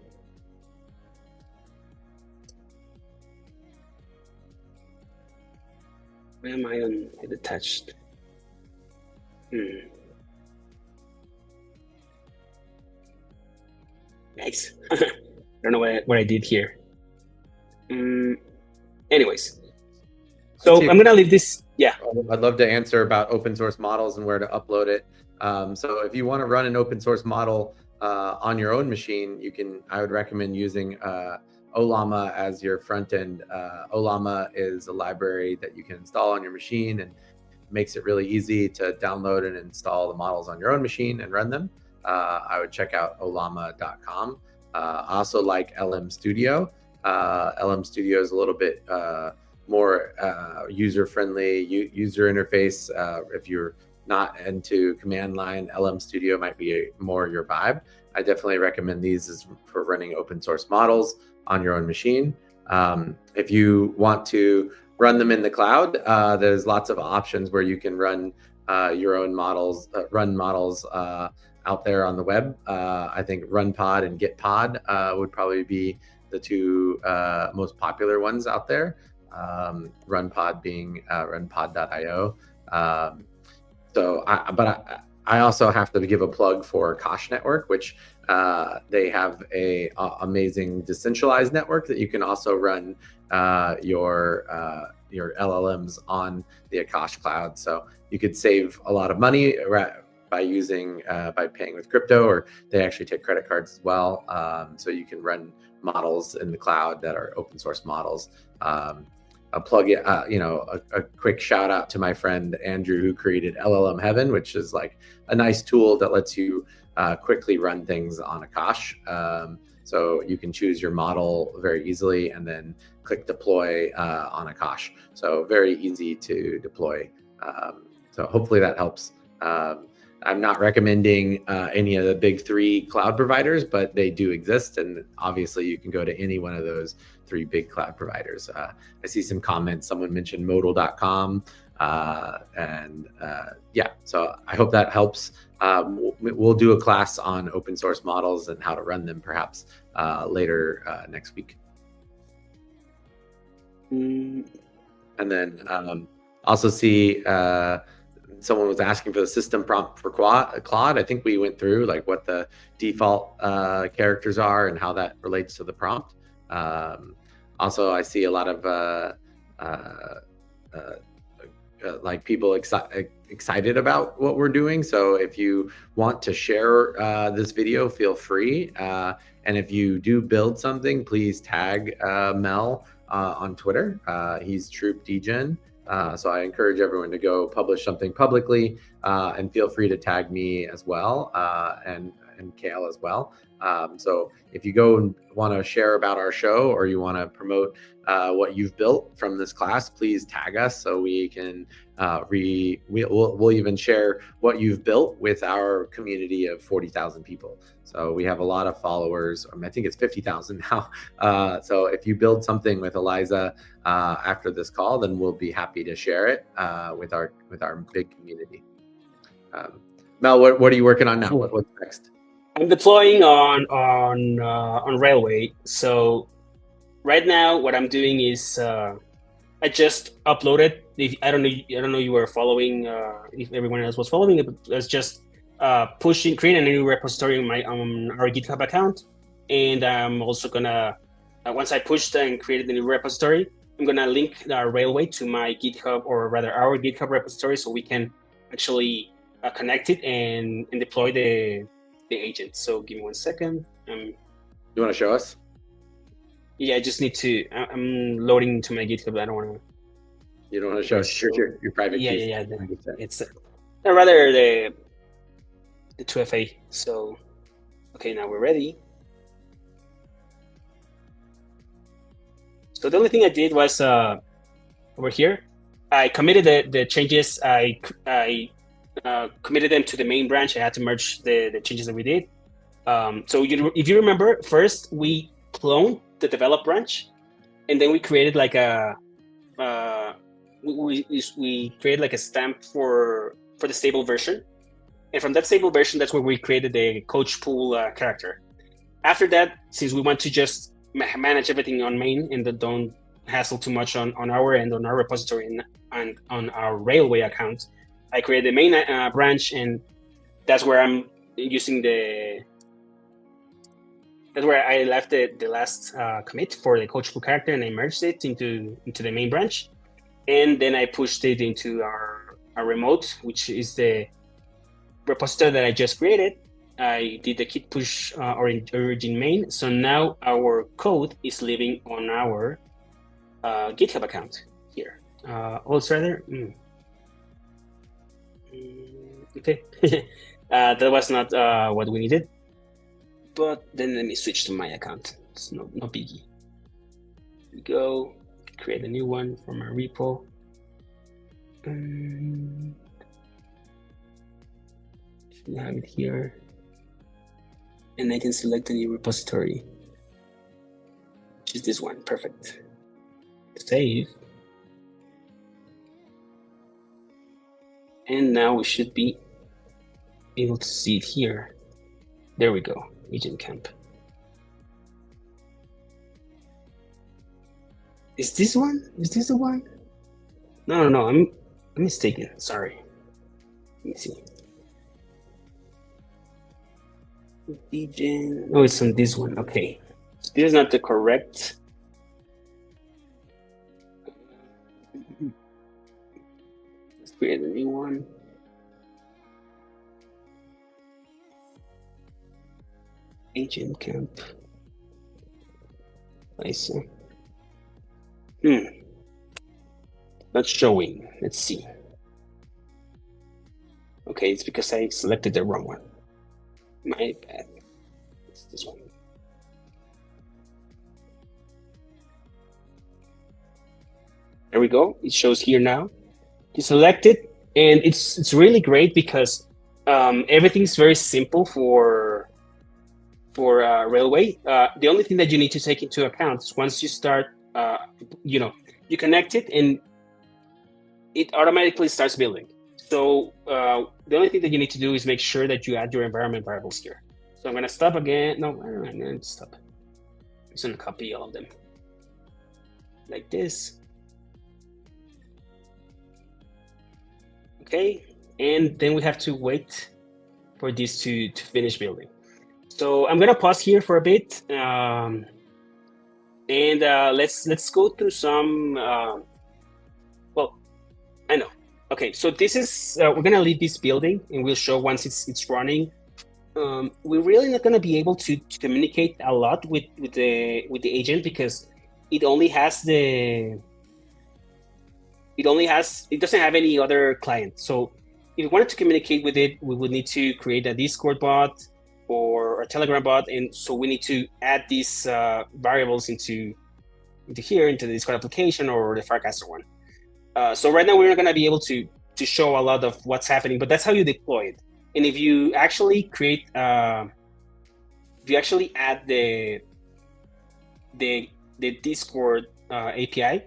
Why am I on it attached? Nice. I don't know what I did here. Anyways, so I'm gonna leave this. Yeah, I'd love to answer about open source models and where to upload it. So if you want to run an open source model on your own machine, I would recommend using Ollama as your front end. Ollama is a library that you can install on your machine and makes it really easy to download and install the models on your own machine and run them. I would check out ollama.com. I also like LM Studio. LM Studio is a little bit more user-friendly user interface. If you're not into command line, LM Studio might be more your vibe. I definitely recommend these for running open source models on your own machine. If you want to run them in the cloud, there's lots of options where you can run your own models, out there on the web. I think RunPod and GitPod would probably be the two most popular ones out there. RunPod being runpod.io. I also have to give a plug for Kosh Network, which they have a amazing decentralized network that you can also run your LLMs on the Akash cloud. So you could save a lot of money by paying with crypto, or they actually take credit cards as well. So you can run models in the cloud that are open source models. I'll plug it, a quick shout out to my friend Andrew, who created LLM Heaven, which is like a nice tool that lets you quickly run things on Akash. So you can choose your model very easily and then click deploy on Akash. So very easy to deploy. So hopefully that helps. I'm not recommending any of the big 3 cloud providers, but they do exist. And obviously you can go to any one of those 3 big cloud providers. I see some comments. Someone mentioned modal.com. Yeah, so I hope that helps. We'll do a class on open source models and how to run them perhaps later next week. And then also see someone was asking for the system prompt for Claude. I think we went through like what the default characters are and how that relates to the prompt. Also, I see a lot of like people excited about what we're doing. So if you want to share this video, feel free. And if you do build something, please tag Mel on Twitter. He's Troop Degen. So I encourage everyone to go publish something publicly, and feel free to tag me as well, and Kale as well. So if you go and want to share about our show, or you want to promote what you've built from this class, please tag us so we can we'll even share what you've built with our community of 40,000 people. So we have a lot of followers. I think it's 50,000 now. So if you build something with Eliza after this call, then we'll be happy to share it with our big community. Mel, what are you working on now? What's next? I'm deploying on Railway. So right now, what I'm doing is I just uploaded. I don't know you were following. If everyone else was following it, but it's just creating a new repository on our GitHub account, and I'm also gonna once I pushed and created the new repository, I'm gonna link our Railway to my GitHub, or rather our GitHub repository, so we can actually connect it and deploy the agent. So give me 1 second. You want to show us? Yeah, I just need to. I'm loading into my GitHub. I don't want to. You don't want to show us your private keys? Yeah. It's rather the 2FA. So, okay, now we're ready. So the only thing I did was over here, I committed the changes. I committed them to the main branch. I had to merge the changes that we did. So if you remember, first we cloned the develop branch, and then we created like a we created like a stamp for the stable version, and from that stable version, that's where we created the coach pool character. After that, since we want to just manage everything on main and don't hassle too much on our end, on our repository and on our Railway account, I created the main branch, and that's where I'm using that's where I left the last commit for the coach pool character, and I merged it into the main branch, and then I pushed it into our remote, which is the repository that I just created. I did the git push origin main, so now our code is living on our GitHub account here. Also, rather. Okay, that was not what we needed. But then let me switch to my account. It's no biggie. Here we go. Create a new one from our repo. Should have it here. And I can select a new repository, which is this one. Perfect. Save. And now we should be able to see it here. There we go. Agent camp. Is this one? Is this the one? No. I'm mistaken. Sorry. Let me see. Agent. Oh, it's on this one. Okay. This is not the correct. Let's create a new one. Agent camp. I see. Not showing. Let's see. Okay, it's because I selected the wrong one. My bad. It's this one. There we go. It shows here now. You select it, and it's really great because everything's very simple for railway. The only thing that you need to take into account is once you start, you connect it, and it automatically starts building. So the only thing that you need to do is make sure that you add your environment variables here. So I'm gonna stop again. No, I'm gonna stop. I'm just gonna copy all of them like this. Okay, and then we have to wait for this to finish building. So I'm gonna pause here for a bit, and let's go through some. Well, I know. Okay, so this is we're gonna leave this building, and we'll show once it's running. We're really not gonna be able to communicate a lot with the agent because it doesn't have any other client. So if we wanted to communicate with it, we would need to create a Discord bot or a Telegram bot, and so we need to add these variables into here, into the Discord application or the Farcaster one. So right now we're not going to be able to show a lot of what's happening, but that's how you deploy it. And if you actually create, if you actually add the Discord API,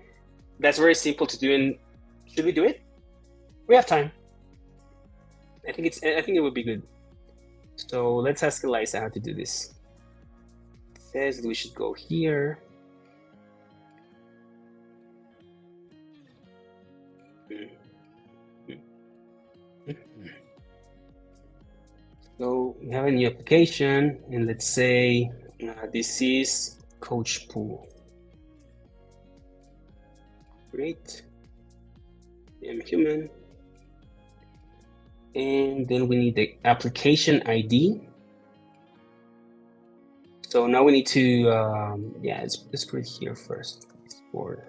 that's very simple to do. And should we do it? We have time. I think it would be good. So let's ask Eliza how to do this. It says we should go here. So we have a new application, and let's say this is Coach Pool. Great. I'm human. And then we need the application ID. So now we need to, let's put it here first. For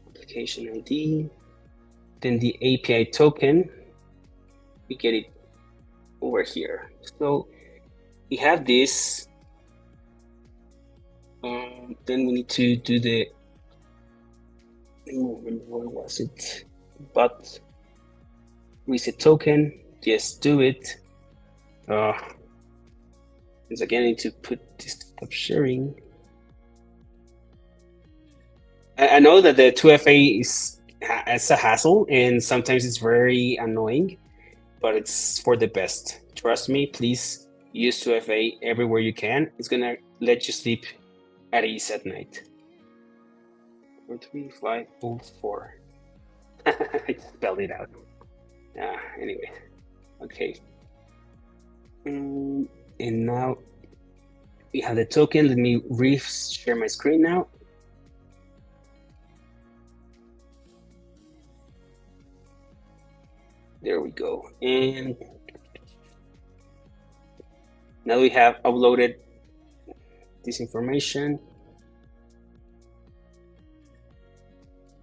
application ID. Then the API token, we get it over here. So we have this. Then we need to do the, where was it? But reset token. Yes, do it. Once again, I need to put this stop sharing. I know that the 2FA is a hassle, and sometimes it's very annoying, but it's for the best. Trust me, please use 2FA everywhere you can. It's gonna let you sleep at ease at night. 43504. I spelled it out. Anyway, okay. And now we have the token. Let me share my screen now. There we go. And now we have uploaded this information.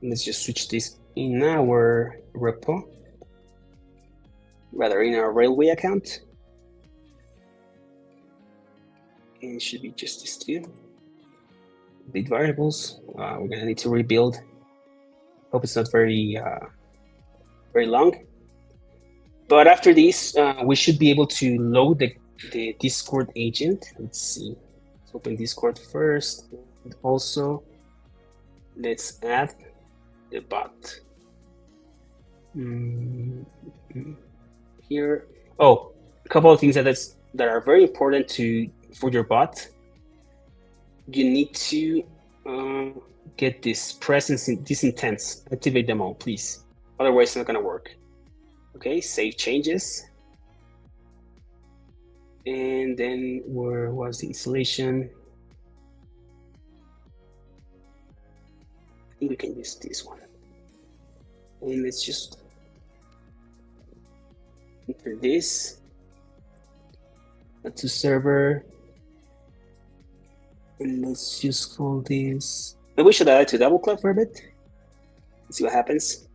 Let's just switch this in our repo, rather in our railway account. And it should be just these two big variables. We're gonna need to rebuild. Hope it's not very long. But after this, we should be able to load the Discord agent. Let's see. Let's open Discord first. And also, let's add the bot. Here. Oh, a couple of things that are very important for your bot. You need to get this presence in this intents. Activate them all, please. Otherwise, it's not gonna work. Okay, save changes. And then where was the installation? I think we can use this one. And let's just enter this to server. And let's just call this. Maybe we should add it to Dabl Club for a bit. Let's see what happens.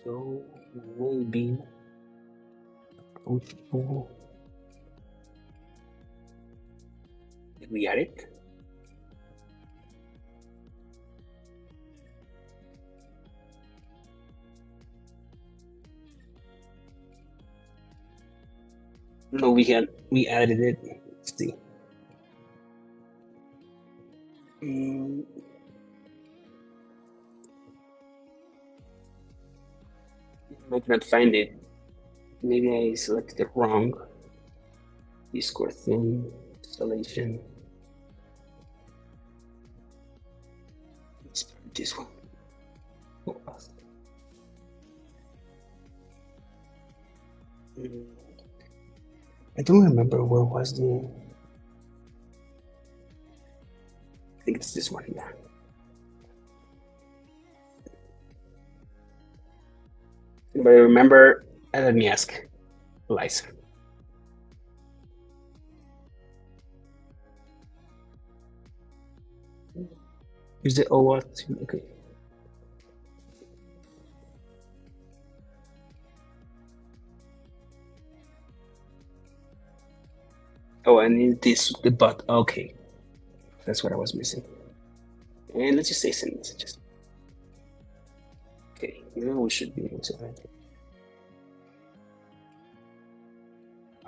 So maybe approachable. Did we add it? No, we added it. Let's see. I cannot find it. Maybe I selected it wrong. Discord thing, installation. Let's put this one. I don't remember where was the. I think it's this one here. Anybody remember? Let me ask Eliza. Use the OAuth. Okay. Oh, I need this, the bot. Okay. That's what I was missing. And let's just say send messages. Okay, now we should be able to add it.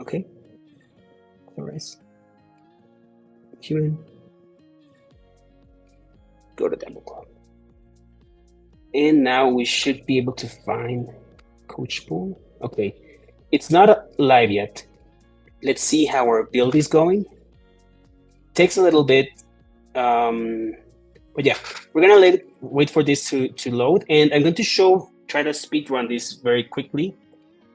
Okay. Alright. Human. Go to Dabl Club. And now we should be able to find Coach Pool. Okay. It's not live yet. Let's see how our build is going. Takes a little bit. But yeah, we're gonna wait for this to load, and I'm going to try to speed run this very quickly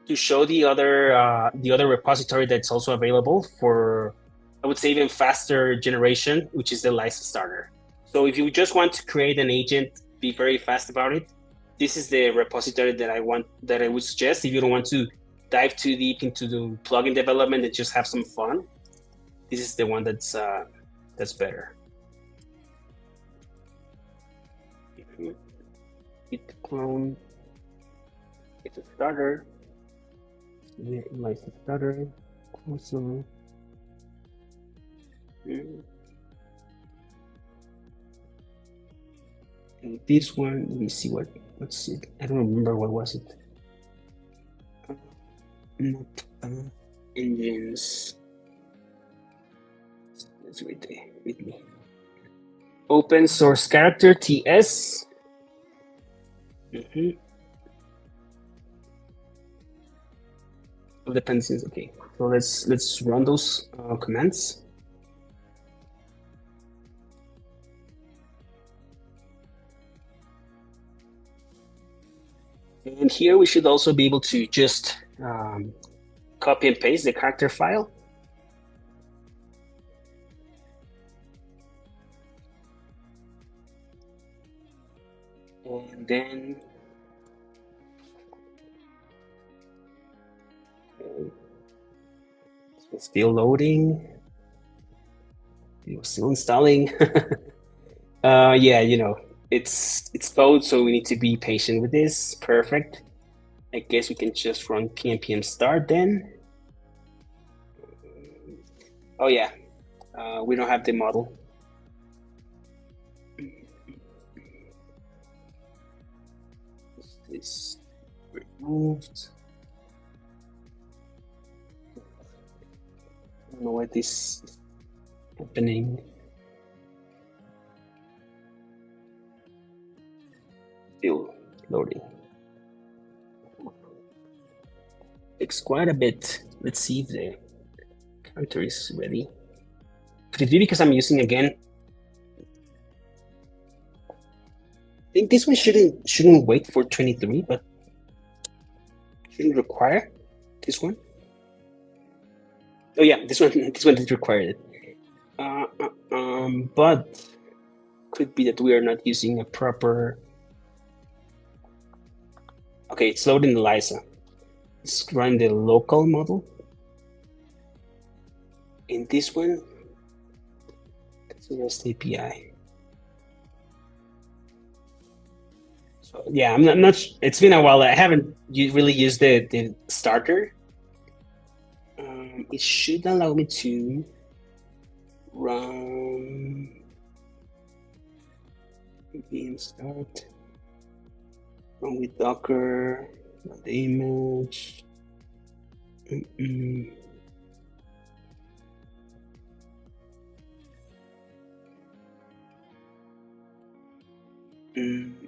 to show the other repository that's also available for, I would say, even faster generation, which is the license starter. So if you just want to create an agent, be very fast about it. This is the repository that I would suggest if you don't want to dive too deep into the plugin development and just have some fun. This is the one that's better. Git clone. It's a starter. License starter. Also. And this one, let me see what's it. I don't remember what was it. Not engines. Let's read me. Open source character TS. Dependencies. Okay, so let's run those commands. And here we should also be able to just copy and paste the character file. And then it's still loading. It's still installing. Yeah, it's code, so we need to be patient with this. Perfect. I guess we can just run pnpm start then. Oh yeah, we don't have the model. This removed. I don't know what this is happening. Still loading. Takes quite a bit. Let's see if the character is ready. Could it be because I'm using again? I think this one shouldn't wait for 23, but shouldn't require this one. Oh yeah, this one did require it. But could be that we are not using a proper. Okay, it's loading Eliza. Let's run the local model. In this one, it's a REST API. So yeah, I'm not. It's been a while. I haven't really used the starter. It should allow me to run npm start, run with Docker, run the image.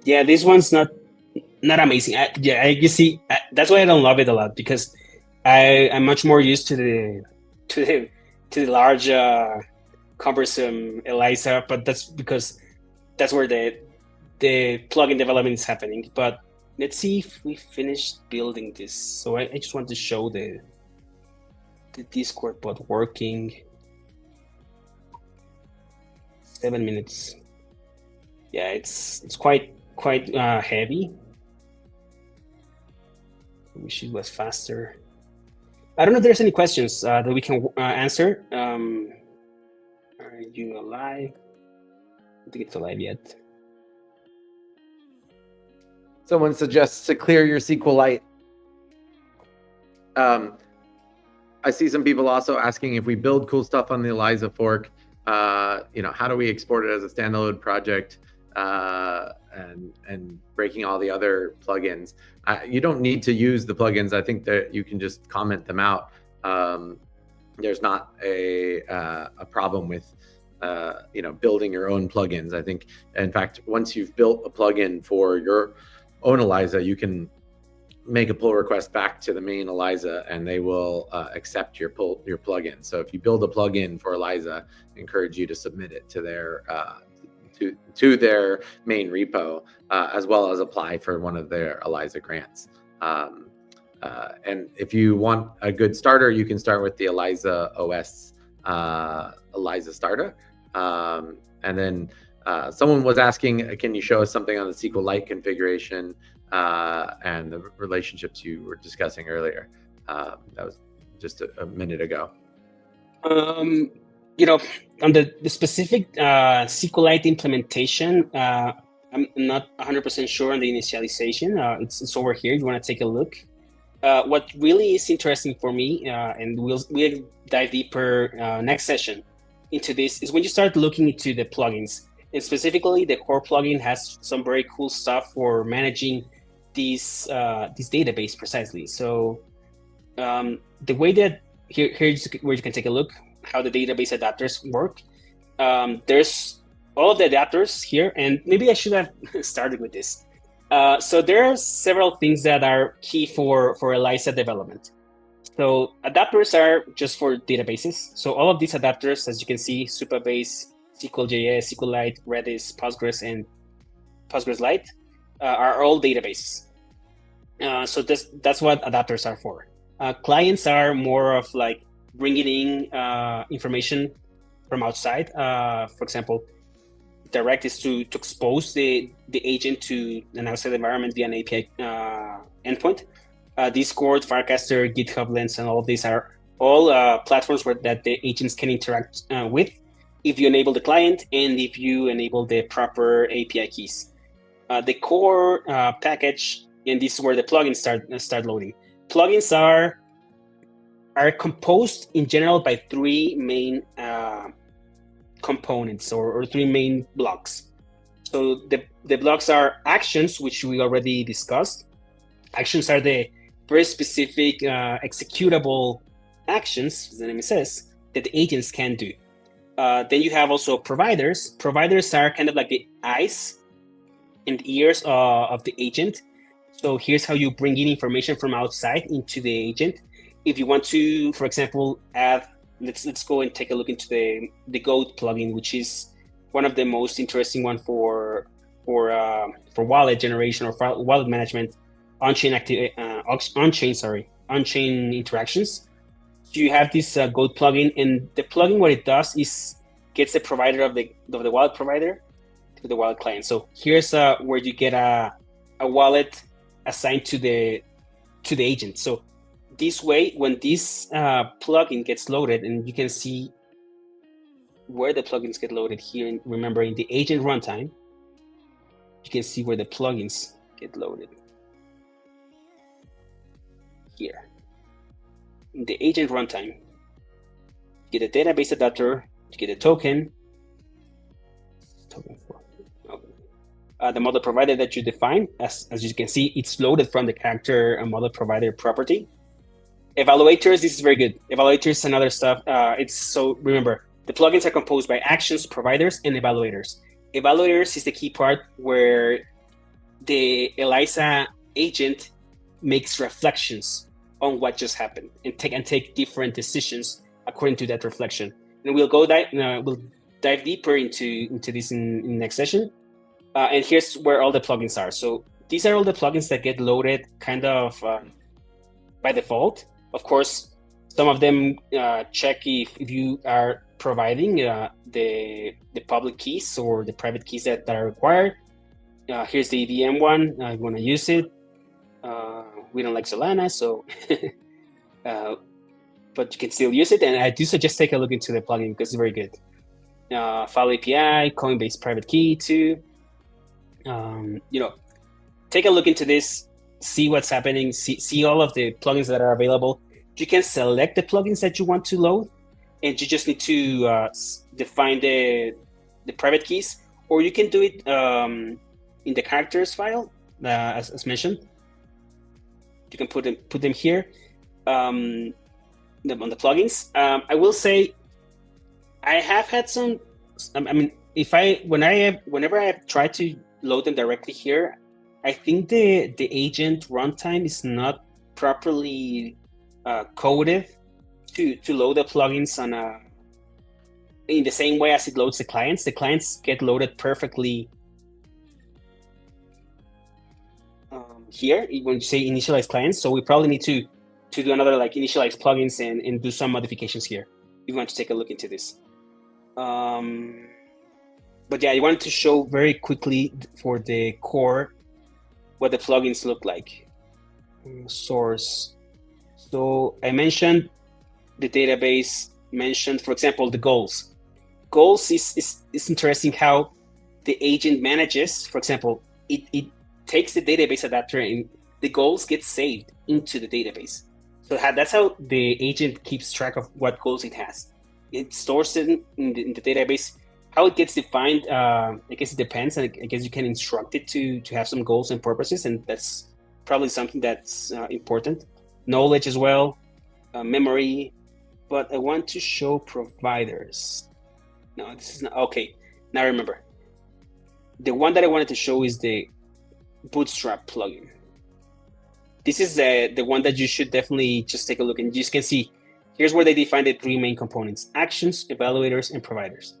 Yeah, this one's not amazing. You see, that's why I don't love it a lot, because I'm much more used to the large cumbersome Eliza, but that's because that's where the plugin development is happening. But let's see if we finished building this. So I just want to show the Discord bot working. 7 minutes. Yeah, it's quite heavy. I wish it was faster. I don't know if there's any questions that we can answer. Are you alive? I don't think it's alive yet. Someone suggests to clear your SQLite. I see some people also asking if we build cool stuff on the Eliza fork, how do we export it as a standalone project, and breaking all the other plugins. You don't need to use the plugins. I think that you can just comment them out. There's not a problem with building your own plugins. I think, in fact, once you've built a plugin for your own Eliza, you can make a pull request back to the main Eliza, and they will accept your plugin. So if you build a plugin for Eliza, I encourage you to submit it to their to their main repo, as well as apply for one of their Eliza grants. And if you want a good starter, you can start with the ElizaOS Eliza starter. And then someone was asking, can you show us something on the SQLite configuration and the relationships you were discussing earlier? That was just a minute ago. On the specific SQLite implementation, I'm not 100% sure on the initialization. It's over here. You want to take a look. What really is interesting for me, and we'll dive deeper next session into this, is when you start looking into the plugins. And specifically, the core plugin has some very cool stuff for managing this database precisely. So the way that here's where you can take a look how the database adapters work. There's all of the adapters here, and maybe I should have started with this. So there are several things that are key for Eliza development. So adapters are just for databases. So all of these adapters, as you can see, Supabase, SQL.js, SQLite, Redis, Postgres, and PostgreSQLite are all databases. So that's what adapters are for. Clients are more of like bringing in information from outside. For example, direct is to expose the agent to an outside environment via an API endpoint. Discord, Firecaster, GitHub Lens, and all of these are all platforms that the agents can interact with if you enable the client and if you enable the proper API keys. The core package, and this is where the plugins start loading. Plugins are composed in general by three main components or three main blocks. So the blocks are actions, which we already discussed. Actions are the very specific executable actions, as the name says, that the agents can do. Then you have also providers. Providers are kind of like the eyes and ears of the agent. So here's how you bring in information from outside into the agent. If you want to, for example, add, let's go and take a look into the Goat plugin, which is one of the most interesting one for wallet generation or for wallet management, on-chain interactions. So you have this Goat plugin, and the plugin, what it does is gets the provider of the wallet provider to the wallet client. So here's where you get a wallet assigned to the agent. So this way, when this plugin gets loaded, and you can see where the plugins get loaded here, remember in the agent runtime, you can see where the plugins get loaded. Here. In the agent runtime, you get a database adapter, you get a token for the model provider that you define. As you can see, it's loaded from the character and model provider property. Evaluators, this is very good. Evaluators and other stuff. Remember, the plugins are composed by actions, providers, and evaluators. Evaluators is the key part where the Eliza agent makes reflections on what just happened and take different decisions according to that reflection. And we'll dive deeper into this in next session. And here's where all the plugins are. So these are all the plugins that get loaded kind of by default. Of course, some of them check if you are providing the public keys or the private keys that are required. Here's the EVM one. I want to use it. We don't like Solana, so but you can still use it. And I do suggest take a look into the plugin because it's very good. File API, Coinbase private key too. Take a look into this, see what's happening, see all of the plugins that are available. You can select the plugins that you want to load, and you just need to define the private keys, or you can do it in the characters file, as mentioned. You can put them here on the plugins. I will say, I have had some. I mean, whenever I have tried to load them directly here, I think the agent runtime is not properly coded to load the plugins in the same way as it loads the clients. The clients get loaded perfectly here when you say initialize clients. So we probably need to do another like initialize plugins and do some modifications here. You want to take a look into this. But yeah, I wanted to show very quickly for the core what the plugins look like. Source. So I mentioned the database, mentioned, for example, the goals. Goals is interesting how the agent manages. For example, it takes the database adapter and the goals get saved into the database. So that's how the agent keeps track of what goals it has. It stores it in the database. How it gets defined, I guess it depends. And I guess you can instruct it to have some goals and purposes, and that's probably something that's important. Knowledge as well, memory. But I want to show providers. No, this is not okay. Now remember, the one that I wanted to show is the Bootstrap plugin. This is the one that you should definitely just take a look, and you can see here's where they define the three main components: actions, evaluators, and providers.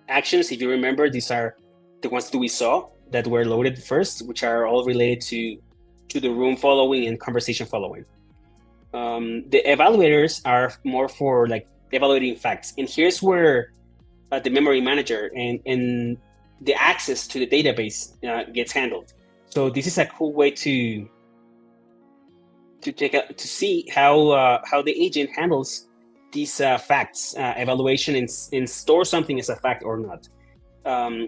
Actions, if you remember, these are the ones that we saw that were loaded first, which are all related to the room following and conversation following. The evaluators are more for like evaluating facts, and here's where the memory manager and the access to the database gets handled. So this is a cool way to see how the agent handles these facts, evaluation, and store something as a fact or not.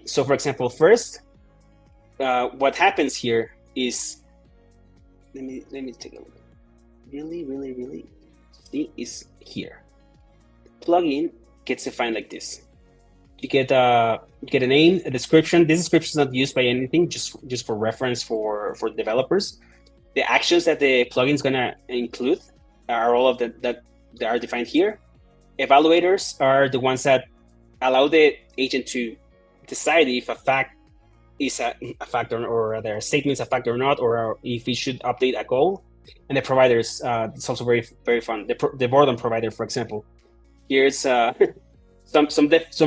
So for example, first, what happens here is, let me take a look. Really, see, is here. Plugin gets defined like this. You get a name, a description. This description is not used by anything, just for reference for developers. The actions that the plugin is gonna include are all of that are defined here. Evaluators are the ones that allow the agent to decide if a fact is a fact or their statement is a fact or not, or if we should update a goal. And the providers, it's also very, very fun. The boredom provider, for example. Here's some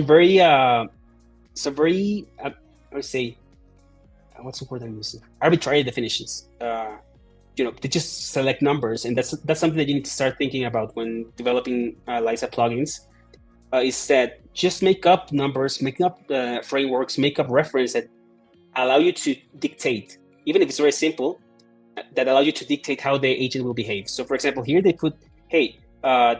very I would say, what's the word I'm using? Arbitrary definitions. They just select numbers, and that's something that you need to start thinking about when developing Eliza plugins. Is that just make up numbers, make up frameworks, make up reference that allow you to dictate, even if it's very simple, that allow you to dictate how the agent will behave. So for example, here they put, hey,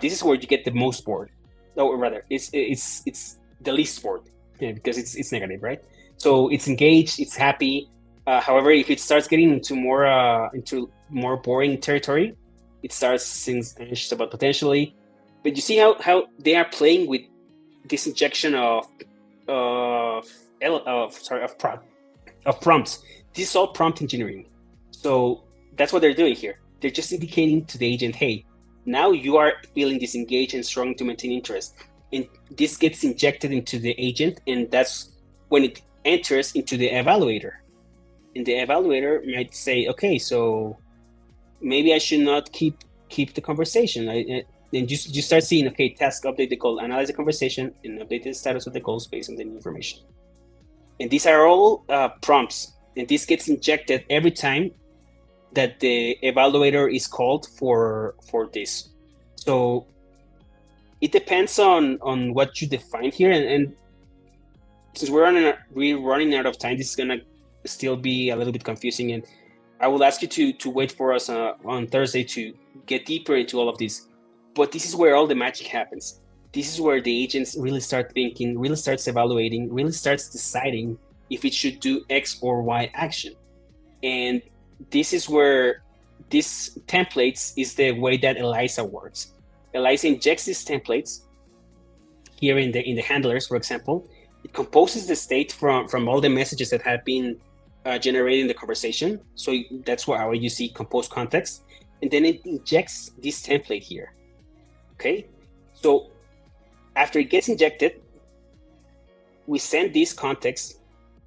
this is where you get the most bored. Or rather, it's the least bored, because it's negative, right? So it's engaged, it's happy. However, if it starts getting into more boring territory, it starts saying anxious about potentially. But you see how they are playing with this injection of prompts. This is all prompt engineering. So that's what they're doing here. They're just indicating to the agent, hey, now you are feeling disengaged and struggling to maintain interest. And this gets injected into the agent, and that's when it enters into the evaluator. And the evaluator might say, okay, so maybe I should not keep the conversation. And you start seeing, okay, task, update the goal, analyze the conversation, and update the status of the goals based on the new information. And these are all prompts, and this gets injected every time that the evaluator is called for this. So it depends on what you define here, and since we're running out of time, this is gonna still be a little bit confusing, and I will ask you to wait for us on Thursday to get deeper into all of this. But this is where all the magic happens. This is where the agents really start thinking, really starts evaluating, really starts deciding if it should do X or Y action. And this is where this templates is the way that Eliza works. Eliza injects these templates here in the handlers, for example. It composes the state from all the messages that have been generated in the conversation. So that's why you see compose context. And then it injects this template here. Okay, so after it gets injected, we send this context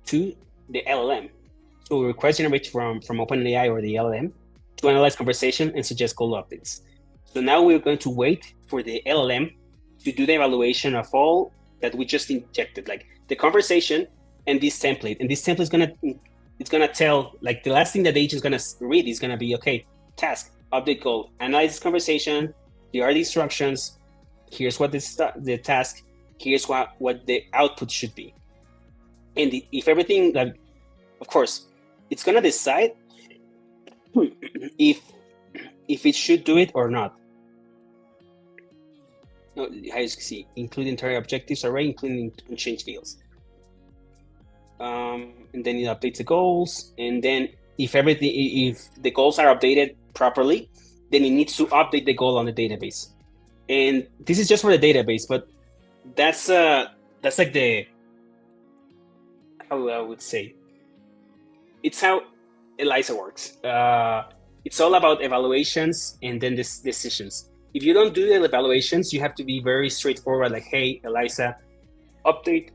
to the LLM. So we request generate from OpenAI or the LLM to analyze conversation and suggest goal updates. So now we're going to wait for the LLM to do the evaluation of all that we just injected, like the conversation and this template. And this template is gonna tell, like, the last thing that the agent is gonna read is gonna be, okay, task, update goal, analyze this conversation. Here are the instructions. Here's what the task. Here's what the output should be. And if everything, like, of course, it's gonna decide if it should do it or not. No, as you see, include entire objectives array, including unchanged fields. And then it updates the goals. And then if the goals are updated properly, then it needs to update the goal on the database. And this is just for the database, but that's like the, how I would say, it's how Eliza works. It's all about evaluations and then decisions. If you don't do the evaluations, you have to be very straightforward, like, hey, Eliza, update.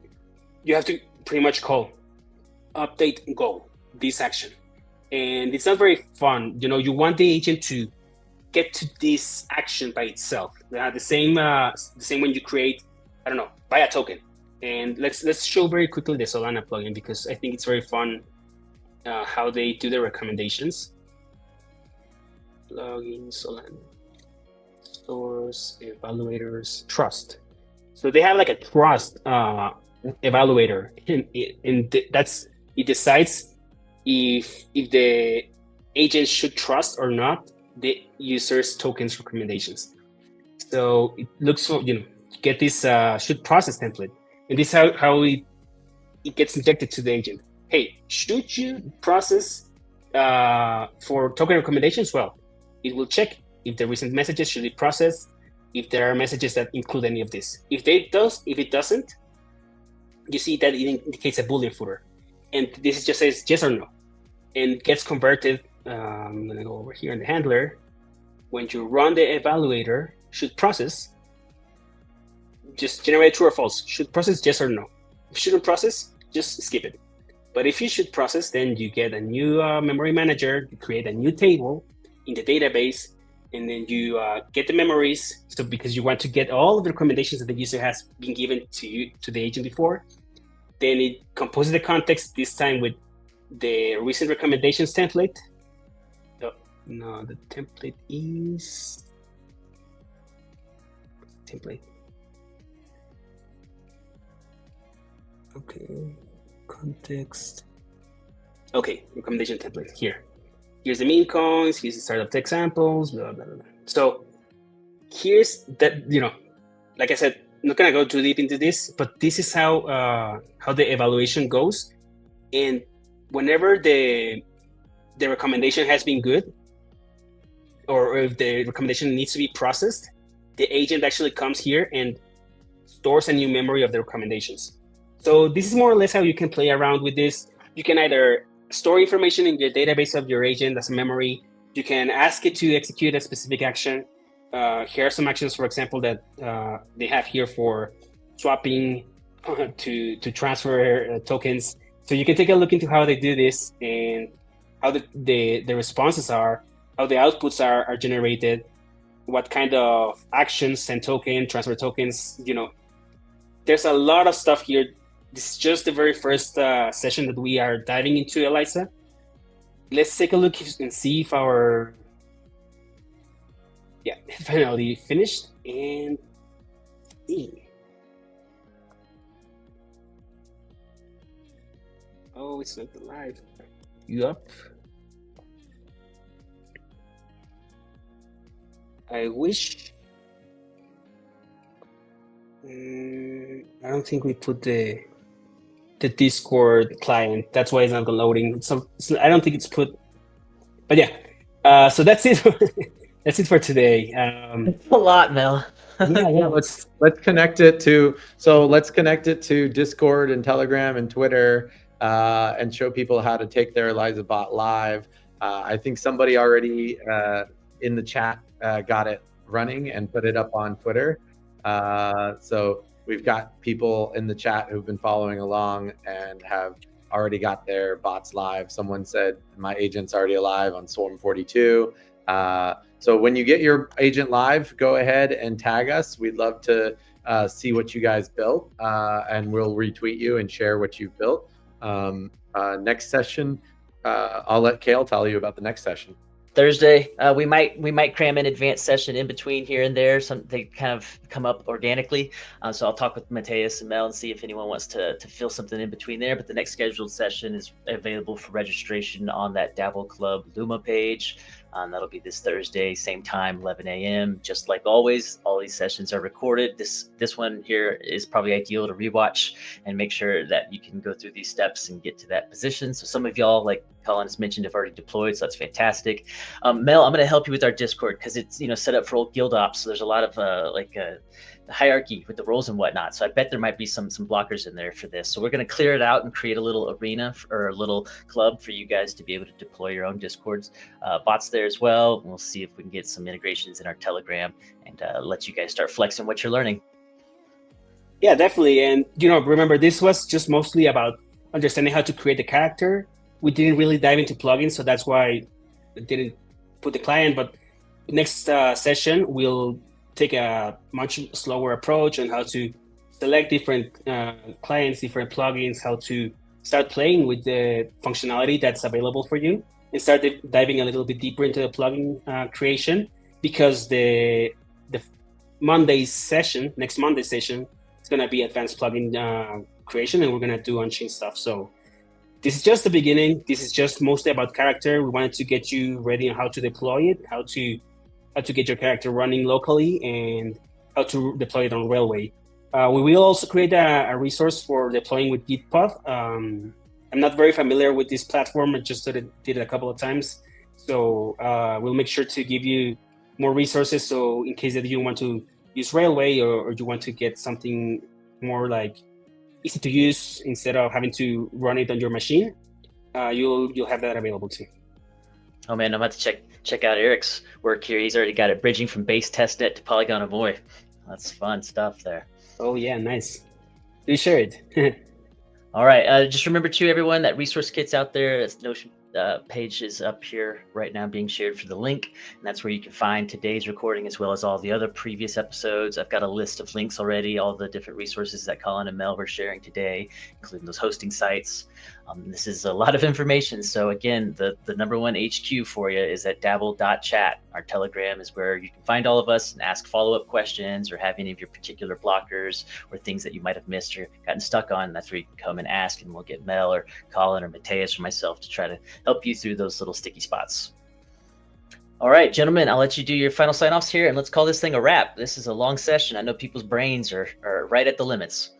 You have to pretty much call update goal, this action. And it's not very fun. You want the agent to get to this action by itself. The same when you create, I don't know, buy a token. And let's show very quickly the Solana plugin, because I think it's very fun how they do the recommendations. Plugin Solana. Source, evaluators, trust. So they have like a trust evaluator, and that's, it decides if the agent should trust or not the user's tokens recommendations. So it looks for, get this should process template, and this is how it gets injected to the agent. Hey, should you process for token recommendations? Well, it will check if the recent messages should be processed, if there are messages that include any of this. If it doesn't, you see that it indicates a Boolean footer. And this just says yes or no, and gets converted. I'm gonna go over here in the handler. When you run the evaluator, should process, just generate true or false. Should process yes or no. If you shouldn't process, just skip it. But if you should process, then you get a new memory manager, you create a new table in the database, and then you get the memories. So because you want to get all of the recommendations that the user has been given to the agent before, then it composes the context, this time with the recent recommendations template. No, the template is template. Okay, context. Okay, recommendation template here. here's the meme coins, here's the startup examples, blah, blah, blah. So here's that, like I said, I'm not gonna go too deep into this, but this is how the evaluation goes. And whenever the recommendation has been good, or if the recommendation needs to be processed, the agent actually comes here and stores a new memory of the recommendations. So this is more or less how you can play around with this. You can either store information in the database of your agent as a memory. You can ask it to execute a specific action. Here are some actions, for example, that they have here for swapping to transfer tokens. So you can take a look into how they do this and how the responses are, how the outputs are generated, what kind of actions, send token, transfer tokens. There's a lot of stuff here. This is just the very first session that we are diving into, Eliza. Let's take a look and see if our finally finished. And oh, it's not live. Yup. I wish. I don't think we put the Discord client. That's why it's not loading. So I don't think it's put. But yeah. So that's it. That's it for today. It's a lot, Mel. Yeah, let's connect it to Discord and Telegram and Twitter, and show people how to take their ElizaBot live. I think somebody already in the chat got it running and put it up on Twitter. So we've got people in the chat who've been following along and have already got their bots live. Someone said my agent's already alive on Swarm 42. So when you get your agent live, go ahead and tag us. We'd love to see what you guys built, and we'll retweet you and share what you've built. Next session, I'll let Kale tell you about the next session. Thursday, we might cram an advanced session in between here and there. They kind of come up organically. So I'll talk with Mateus and Mel and see if anyone wants to fill something in between there. But the next scheduled session is available for registration on that Dabl Club Luma page. That'll be this Thursday, same time, 11 a.m. Just like always, all these sessions are recorded. This one here is probably ideal to rewatch and make sure that you can go through these steps and get to that position. So some of y'all, like Colin has mentioned, have already deployed, so that's fantastic. Mel, I'm going to help you with our Discord because it's set up for old guild ops. So there's a lot of the hierarchy with the roles and whatnot. So I bet there might be some blockers in there for this. So we're going to clear it out and create a little arena or a little club for you guys to be able to deploy your own Discords. Bots there as well. We'll see if we can get some integrations in our Telegram and let you guys start flexing what you're learning. Yeah, definitely. And remember, this was just mostly about understanding how to create the character. We didn't really dive into plugins, so that's why I didn't put the client. But next session, we'll take a much slower approach on how to select different clients, different plugins, how to start playing with the functionality that's available for you, and start diving a little bit deeper into the plugin creation, because the next Monday session, it's going to be advanced plugin creation, and we're going to do on-chain stuff. So this is just the beginning. This is just mostly about character. We wanted to get you ready on how to deploy it, how to get your character running locally, and how to deploy it on Railway. We will also create a resource for deploying with Github. I'm not very familiar with this platform. I just did it a couple of times. So we'll make sure to give you more resources. So in case that you want to use Railway or you want to get something more like easy to use instead of having to run it on your machine, you'll have that available too. Oh man, I'm about to check out Eric's work here. He's already got it bridging from base testnet to Polygon Avoy. That's fun stuff there. Oh yeah, nice. Do share it. All right. Just remember too, everyone, that resource kit's out there. This Notion page is up here right now being shared for the link. And that's where you can find today's recording as well as all the other previous episodes. I've got a list of links already, all the different resources that Colin and Mel were sharing today, including those hosting sites. This is a lot of information. So again, the number one HQ for you is at dabl.chat. Our Telegram is where you can find all of us and ask follow-up questions or have any of your particular blockers or things that you might have missed or gotten stuck on. That's where you can come and ask, and we'll get Mel or Colin or Mateus or myself to try to help you through those little sticky spots. All right, gentlemen, I'll let you do your final sign-offs here, and let's call this thing a wrap. This is a long session. I know people's brains are right at the limits.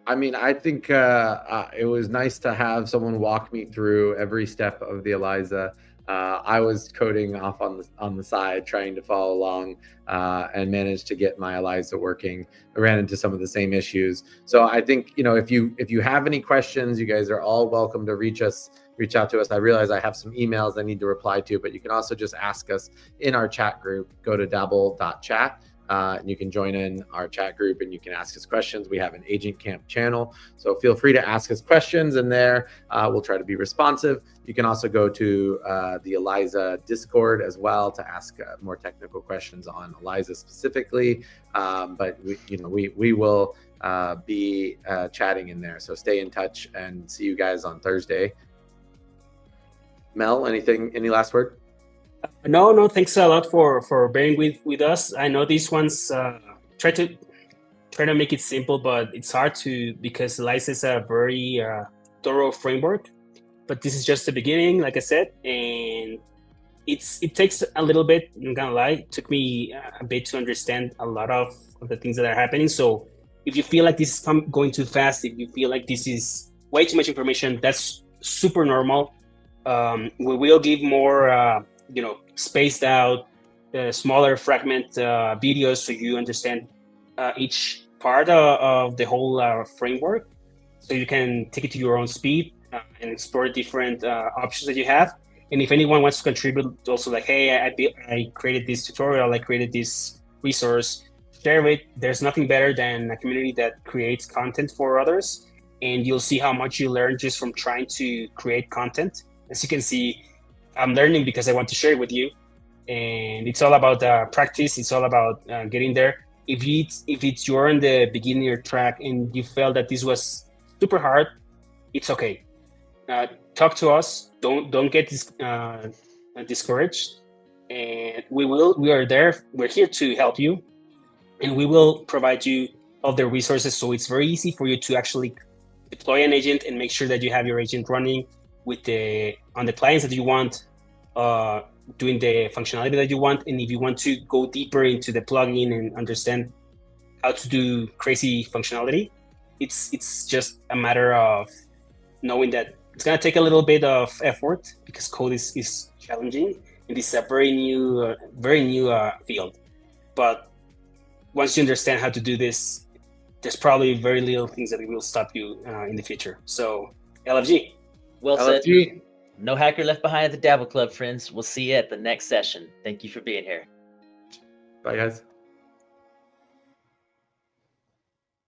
I mean, I think it was nice to have someone walk me through every step of the Eliza. I was coding off on the side, trying to follow along, and managed to get my Eliza working. I ran into some of the same issues. So I think, if you have any questions, you guys are all welcome to reach out to us. I realize I have some emails I need to reply to, but you can also just ask us in our chat group. Go to dabl.chat. And you can join in our chat group and you can ask us questions. We have an Agent Camp channel, so feel free to ask us questions in there. We'll try to be responsive. You can also go to the Eliza Discord as well to ask more technical questions on Eliza specifically. But we will be chatting in there. So stay in touch and see you guys on Thursday. Mel, any last word? No, thanks a lot for bearing with us. I know these ones try to make it simple, but it's hard because Eliza is a very thorough framework. But this is just the beginning, like I said, and it takes a little bit. I'm not gonna lie, it took me a bit to understand a lot of the things that are happening. So if you feel like this is going too fast, if you feel like this is way too much information, that's super normal. We will give more spaced out, smaller fragment videos so you understand each part of the whole framework, so you can take it to your own speed and explore different options that you have. And if anyone wants to contribute, also like, hey, I created this tutorial, I created this resource, share it. There's nothing better than a community that creates content for others, and you'll see how much you learn just from trying to create content. As you can see, I'm learning because I want to share it with you, and it's all about practice. It's all about getting there. If you're on the beginner track and you felt that this was super hard, it's okay. Talk to us. Don't get discouraged, and we are there. We're here to help you, and we will provide you all the resources. So it's very easy for you to actually deploy an agent and make sure that you have your agent running on the clients that you want, doing the functionality that you want. And if you want to go deeper into the plugin and understand how to do crazy functionality, it's just a matter of knowing that it's going to take a little bit of effort because code is challenging, and this is a very new field. But once you understand how to do this, there's probably very little things that will stop you in the future. So LFG. Well said. No hacker left behind at the Dabl Club, friends. We'll see you at the next session. Thank you for being here. Bye, guys.